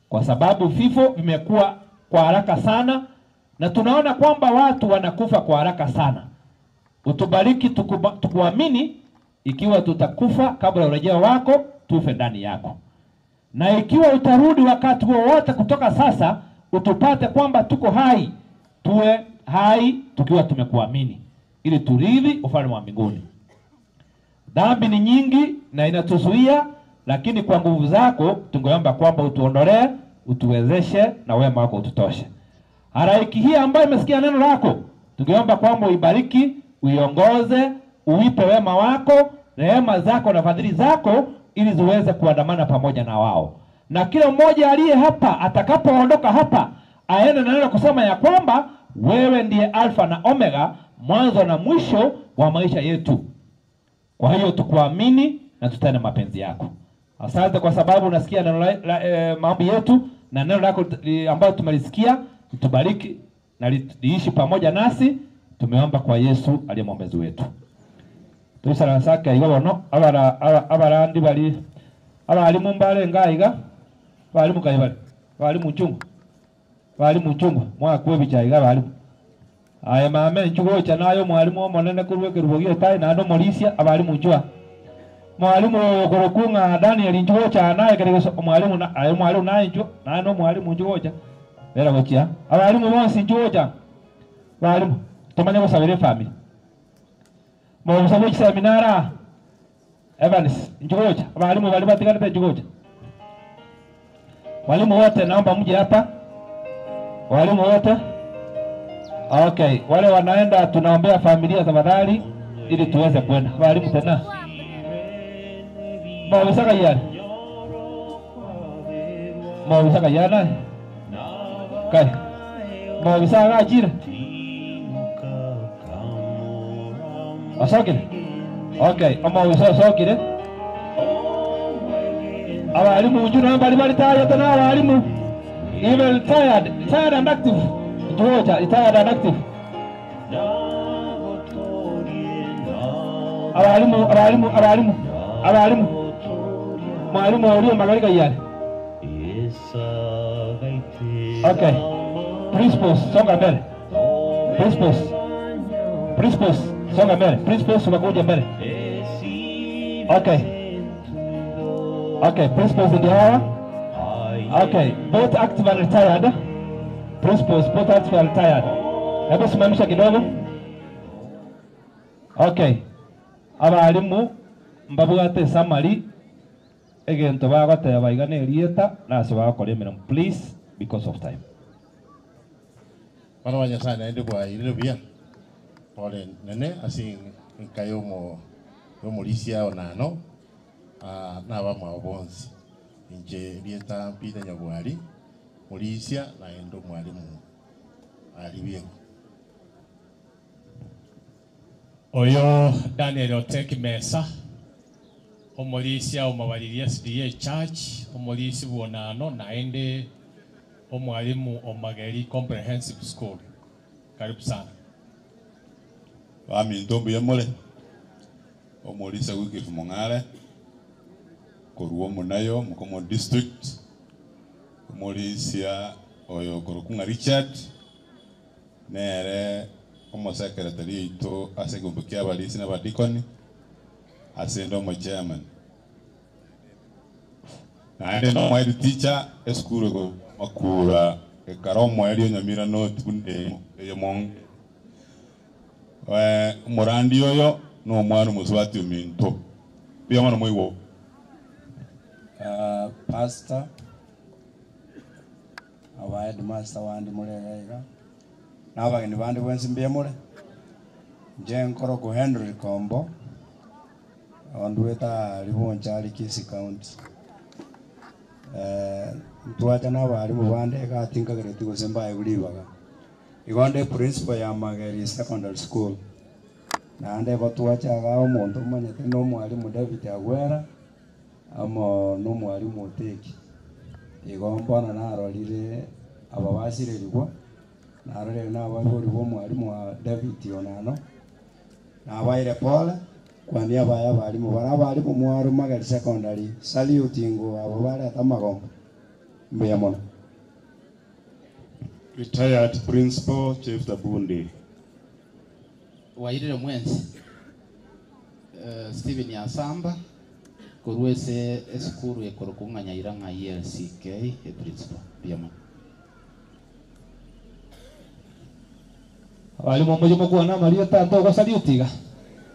kwa sababu vifo vimekuwa kwa haraka sana na tunaona kwamba watu wanakufa kwa haraka sana. Utubariki tukuamini, ikiwa tutakufa kabla ya urejeo wako, tufe ndani yako. Na ikiwa utarudi wakati wowote kutoka sasa, utupate kwamba tuko hai, tuwe hai tukiwa tumekuamini, ili turithi ufalme wa mbinguni. Dhambi ni nyingi na inatuzuia, lakini kwa nguvu zako tungeomba kwamba utuondolee, utuwezeshe na wema wako ututoshe. Halaiki hii ambayo imesikia neno lako, tungeomba kwamba uibariki, uiongoze, uipe wema wako, rehema zako na fadhili zako, ili ziweze kuandamana pamoja na wao. Na kila mmoja aliye hapa atakapoondoka hapa, aende na neno kusema ya kwamba wewe ndiye Alfa na Omega, mwanzo na mwisho wa maisha yetu. Kwa hiyo tukuamini na tutende mapenzi yako. Asante kwa sababu unasikia neno maombi yetu, na neno lako ambalo tumelisikia tubariki na liishi pamoja nasi. Tumeomba kwa Yesu aliye mwombezi wetu. Tusala saka igono abarandi bali abali mumbale ngaiga bali mukayibali bali muchungu mwaka webichaiga bali aya mame nchugo cha nayo mwalimu omonene kurweke rubogio tai na ndo molisia abali munjwa mwalimu gorokunga Daniel nchugo cha naye kare mwalimu na ayo mwalimu naye nchugo na ndo mwalimu nchugo cha bera gochia abali bonsi nchugo cha mwalimu tomanya gusabire family mo musabo seminara Evans nchugo cha abali bali batigana pe nchugo cha walimu wote naomba mje hapa, walimu wote. Okay, wale wanaenda tunaombea familia tafadhali ili tuweze kwenda. Walimu tena. Mwawisaka yana. Mwawisaka yana. Kai. Mwawisaka ajira. Asokile. Okay, mwawisaka asokile. Abalimu ujuna bali tayari tena abalimu. Even tired and active. Georgia, tired and active. Mwalimu walio magalika yale. Okay. Principals, songa mbele. Principals, songa mbele. Principals unakuja mbele. Okay, principals ndio hawa. Okay, both active and retired. Principals, both active and retired. Hebu simamisha kidogo. Okay. Abalimu mbabugate summary egento bagoteba baigane erieta nase bagakora emirimo, please, because of time. Bana Nyasaye naende bwa ile bia ole nene asing nkayo mo mulisia onano na ba mwabonzi nje rieta mpita nyabwali mulisia naendo mwalimu ali biego. Oyo Daniel Oteki Mesa omulisia omabaliria SDA Church omulisi bonano naende omwalimu Omageri Comprehensive School. Karibu sana. Wami ntombi yamole omulisa wiki mongale koruo munayo mukomo district omulisia oyo korukunga Richard nere omo secretary ito asegombe kya balisi na badikoni asendo mo chairman na ande no my teacher eskuro go makura e karomo elio nyamira no tunde yemong morandi yoyo no mwana muswati minto pia mwana moiwo pastor our headmaster wandi mulega nabageni bandi bwensi mbemure jenkoro ko Henry Kombo ondweta libonja likisi county tuacha nabali mubande gatinga greti gosemba egulibaga igonde principal ya Mageri Secondary School na ande batuacha ga omuntu manyete no mwalimu David Agwera amo no mwalimu Oteki igombona narorire ababasirerigwa narore nabagori bo mwalimu wa David onano nabaire pole kwa niaba ya balimu barabali mu mwaro Mageri Secondary salutingo abo bare atamagombo mbeya mono. Retired Principal Chief Tabundi wairire mwenzi Steven Yasamba kurwese eskuru ekorokunga nyairanga ELCK e principal biyama. Walimu mmoja mkuana Maria tanto kwa salutiga.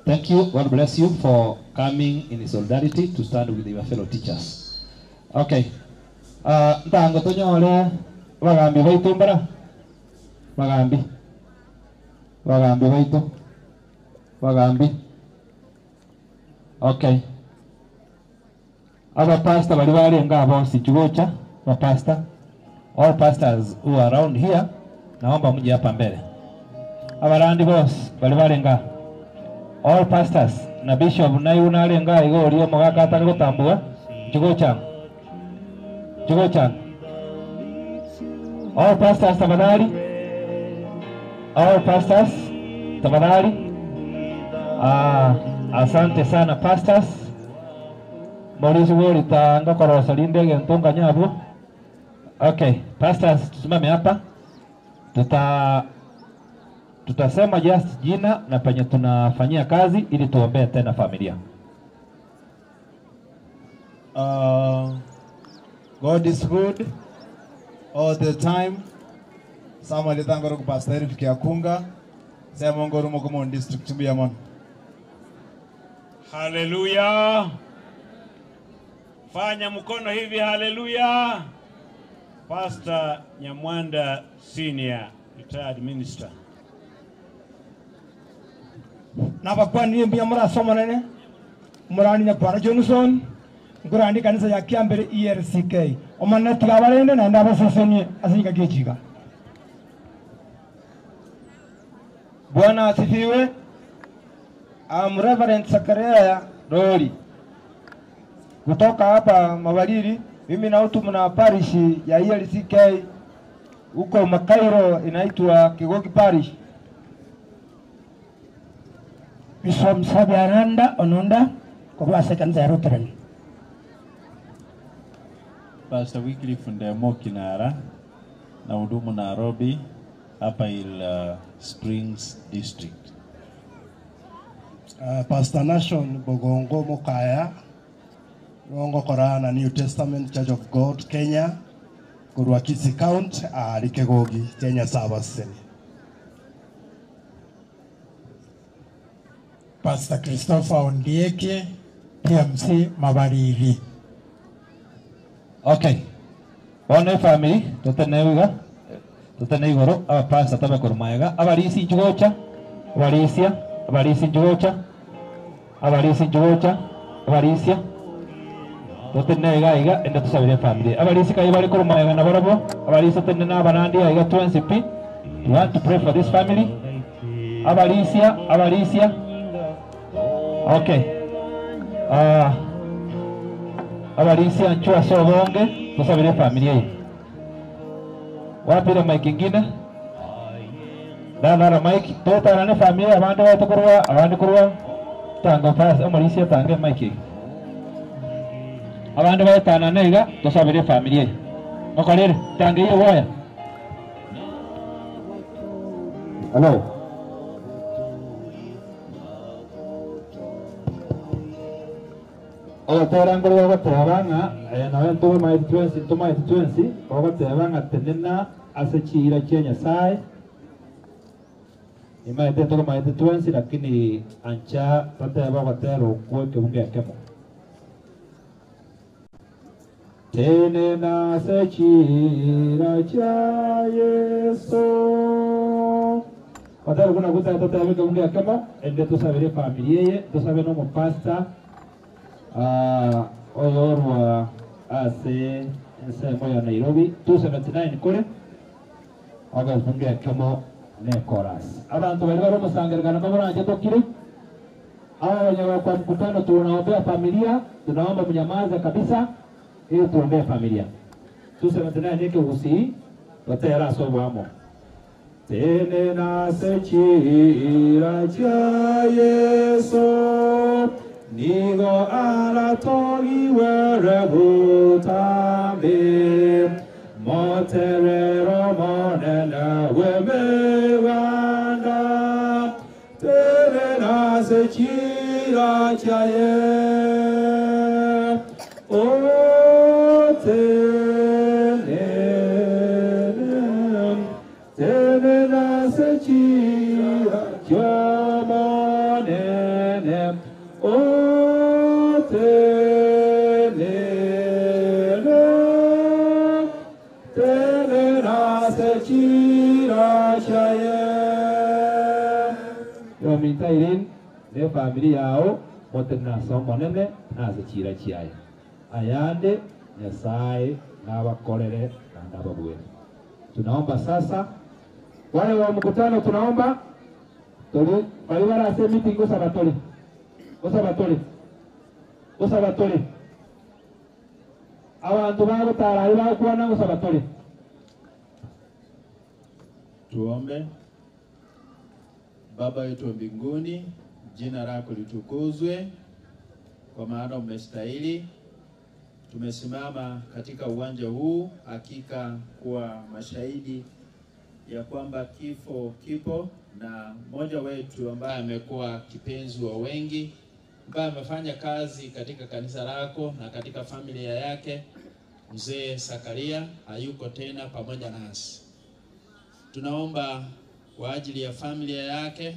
Thank you. God bless you for coming in solidarity to stand with your fellow teachers. Okay. Ntango tonyole bagambi baitu mbara. Bagambi baitu. Bagambi. Okay. Aba pastor bali bali ngabo sichugocha wa pastor. All pastors who are around here naomba mje hapa mbele. Abarandi boss bali bali nga. All pastors na bishop na yuna alenga igori omugaka atari gutambua chigocha. All pastors tafadhali. All pastors tafadhali. Asante sana pastors. Morisi wori tanga korosa lindege ntonga nyabu. Okay, pastors tusimame hapa. Tutasema just jina na penye tunafanyia kazi ili tuombee tena familia. God is good all the time. Samuel tangoro ku pastor Eric Yakunga. Sema ngoro mo ko district Biyamon. Haleluya. Fanya mkono hivi, haleluya. Pastor Nyamwanda Senior, retired minister. Nabakwani mbiyamura soma nene. Murani nyakwana Johnson. Ngurandi kanisa ya Kiambere ELCK. Omana tigabalende na ndaba seseni asinyika gechiga. Bwana asifiwe. Reverend Zakaria Roli. Kutoka hapa Mabalili, mimi na utu mna parish ya ELCK huko Makairo inaitwa Kigogi Parish. Bishop Msabiananda Onunda kwa kanisa ya Lutheran. Pastor Wycliffe Ndemo Kinara na hudumu Nairobi hapa Springs District. Pastor Nation Bogongo Mokaya Rongo Korana New Testament Church of God Kenya Kurwakisi County Likegogi Kenya Sabaseni. Pastor Christopher Ondieki PMC Mabariri. Okay. One family tuteneuga tuteneigoro aba pastor tabe kurumaiga abarisi njugocha abarisia abarisi njugocha abarisi njugocha abarisia tuteneiga iga ende tusabire family abarisi kai bari kurumaiga na barabo abarisi tenena abanandi iga 20p. You want to pray for this family? Abarisia okay. Abarisia nchua sobonge tusabire familia hii. Wapira mic ingine? Dala mic tota nane familia abandi kurwa tanga pass amarisia tanga mic. Abandi bayitana nega tusabire familia hii. Okalere tanga hiyo waya. Hello. Otorangoro wagatebanga nawe ntuwe my 20 wagatebanga tenena asechira Kenya sai imaite to my 20 lakini ancha tateba gatero kwa kebunge kemo tenena asechira cha Yesu watero kuna kuta tateba kebunge kemo ende tusabire familia ye tusabe no pastor oyorwa ase ensemo ya Nairobi 279 kore agafungia kemo ne chorus abantu bali baro musangerana baburanje tokire hawa wenye kwa mkutano tunaombea familia tunaomba mnyamaze kabisa ili tuombee familia 279 yake usi watera sobamo tene na sechira cha Yesu Nigo ala togi were butambe Moterero monena wemeganda Terena sechira chaye O terena sechira chamonene O tenera sechira chaye yo mitairin ne familia yao motena somo nene na sechira chaye ayande Nyasaye na wakolere na ndababwe. Tunaomba sasa wale wa mkutano tunaomba tuli wale wala se meeting usabatole abantu bagutara bakwana usabatole. Tuombe. Baba yetu wa mbinguni, jina lako litukuzwe kwa maana umestahili. Tumesimama katika uwanja huu hakika kuwa mashahidi ya kwamba kifo kipo, na mmoja wetu ambaye amekuwa kipenzi wa wengi, ambaye amefanya kazi katika kanisa lako na katika familia yake, mzee Zakaria hayuko tena pamoja nasi. Tunaomba kwa ajili ya familia yake,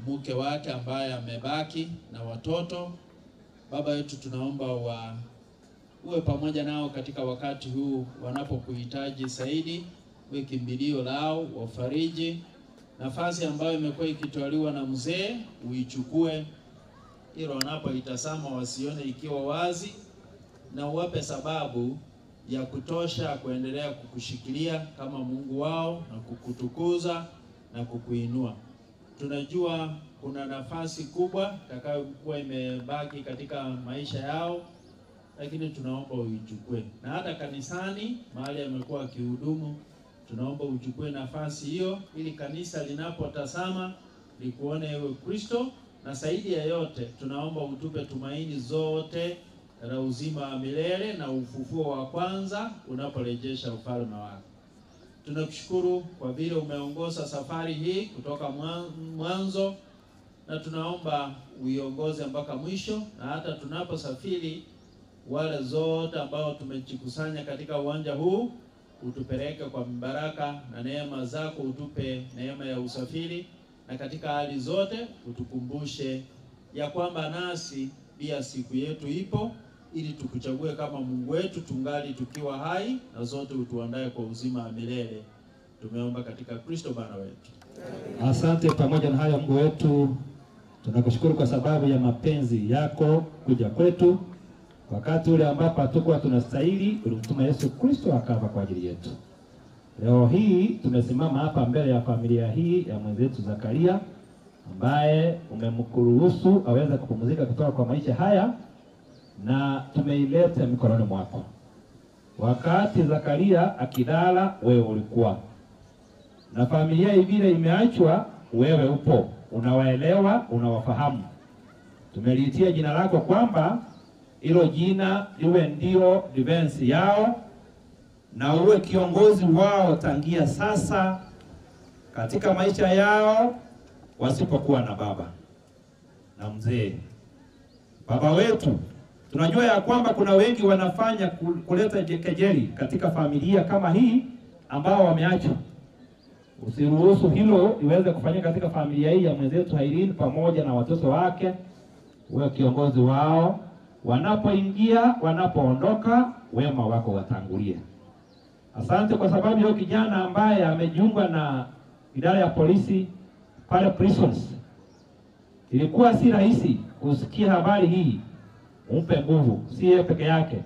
mke wake ambaye amebaki na watoto. Baba yetu tunaomba uwe pamoja nao katika wakati huu wanapokuhitaji zaidi, uwe kimbilio lao, wafariji. Nafasi ambayo imekuwa ikitwaliwa na mzee uichukue, ili wanapoitazama wasione ikiwa wazi, na uwape sababu ya kutosha kuendelea kukushikilia kama Mungu wao na kukutukuza na kukuinua. Tunajua kuna nafasi kubwa itakayokuwa imebaki katika maisha yao, lakini tunaomba uichukue. Na hata kanisani mahali amekuwa akihudumu, tunaomba uchukue nafasi hiyo, ili kanisa linapotazama likuone ewe Kristo na zaidi ya yote tunaomba utupe tumaini zote la uzima wa milele na ufufuo wa kwanza unaporejesha ufalme wako. Tunakushukuru kwa vile umeongoza safari hii kutoka mwanzo, na tunaomba uiongoze mpaka mwisho, na hata tunaposafiri wale zote ambao tumejikusanya katika uwanja huu utupeleke kwa baraka na neema zako, utupe neema ya usafiri, na katika hali zote utukumbushe ya kwamba nasi pia siku yetu ipo, ili tukuchague kama Mungu wetu tungali tukiwa hai, na zote utuandae kwa uzima wa milele. Tumeomba katika Kristo Bwana wetu. Asante. Pamoja na hayo, Mungu wetu, tunakushukuru kwa sababu ya mapenzi yako kuja kwetu wakati ule ambapo hatukuwa tunastahili. Ulimtuma Yesu Kristo akafa kwa ajili yetu. Leo hii tumesimama hapa mbele ya familia hii ya mwenzetu Zakaria, ambaye umemkuruhusu aweze kupumzika kutoka kwa maisha haya, na tumeileta mikononi mwako. Wakati Zakaria akilala, wewe ulikuwa na familia hii vile imeachwa, wewe upo, unawaelewa, unawafahamu. Tumeliitia jina lako kwamba hilo jina liwe ndio defense yao, na uwe kiongozi wao tangia sasa katika maisha yao wasipokuwa na baba na mzee. Baba wetu, tunajua ya kwamba kuna wengi wanafanya kuleta kejeli katika familia kama hii ambao wameacha. Usiruhusu hilo iweze kufanyika katika familia hii ya mwenzetu Irene pamoja na watoto wake. Wewe kiongozi wao, wanapoingia, wanapoondoka, wema wako watangulie. Asante kwa sababu yule kijana ambaye amejiunga na idara ya polisi pale prisons. Ilikuwa si rahisi kusikia habari hii. Umpe nguvu, si yeye peke yake,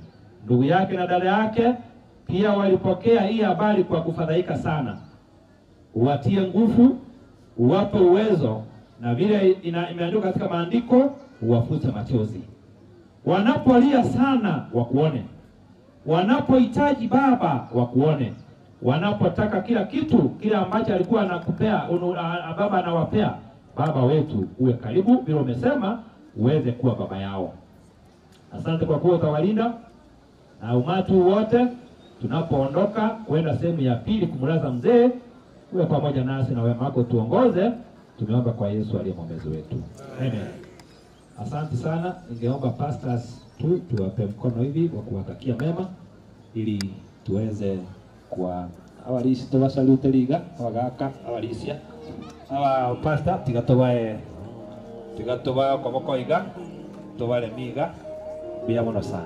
ndugu yake na dada yake pia walipokea hii habari kwa kufadhaika sana. Uwatie nguvu, uwape uwezo, na vile imeandikwa katika maandiko, uwafute machozi. Wanapolia sana wakuone, wanapohitaji baba wakuone, wanapotaka kila kitu kile ambacho alikuwa anakupea baba anawapea. Baba wetu, uwe karibu vile umesema, uweze kuwa baba yao. Asante kwa kuwa utawalinda na umati wote tunapoondoka kwenda sehemu ya pili kumlaza mzee. Uwe pamoja nasi na wema wako tuongoze. Tumeomba kwa Yesu aliye mwombezi wetu. Amen. Asante sana. Ningeomba pastors tuwape mkono hivi wa kuwatakia mema ili tuweze kwa awalisi tuwasalute liga wagaka awalisia awa pastor tigatoba kwa boko iga tobale miga bia mono sana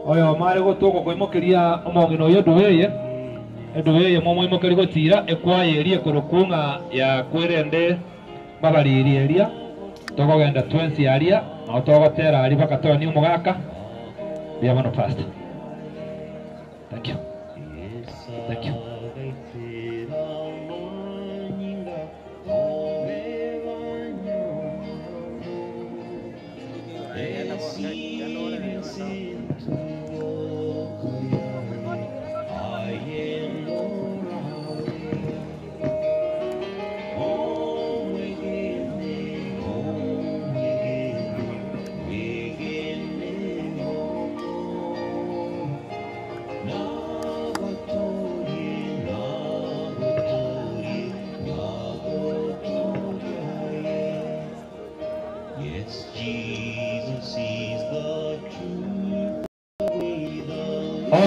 oyo mare gotoko koimokeria omongino yodweye momo imokeri gotira ekwayerie kurukunga ya kwerende babaliriria togogenda 20 aria na togotera ari bakatoa ni umugaka bia mono pastor. Thank you. Thank you.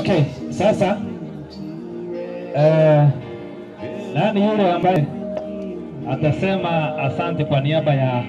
Okay, sasa nani yule ambaye atasema asante kwa niaba ya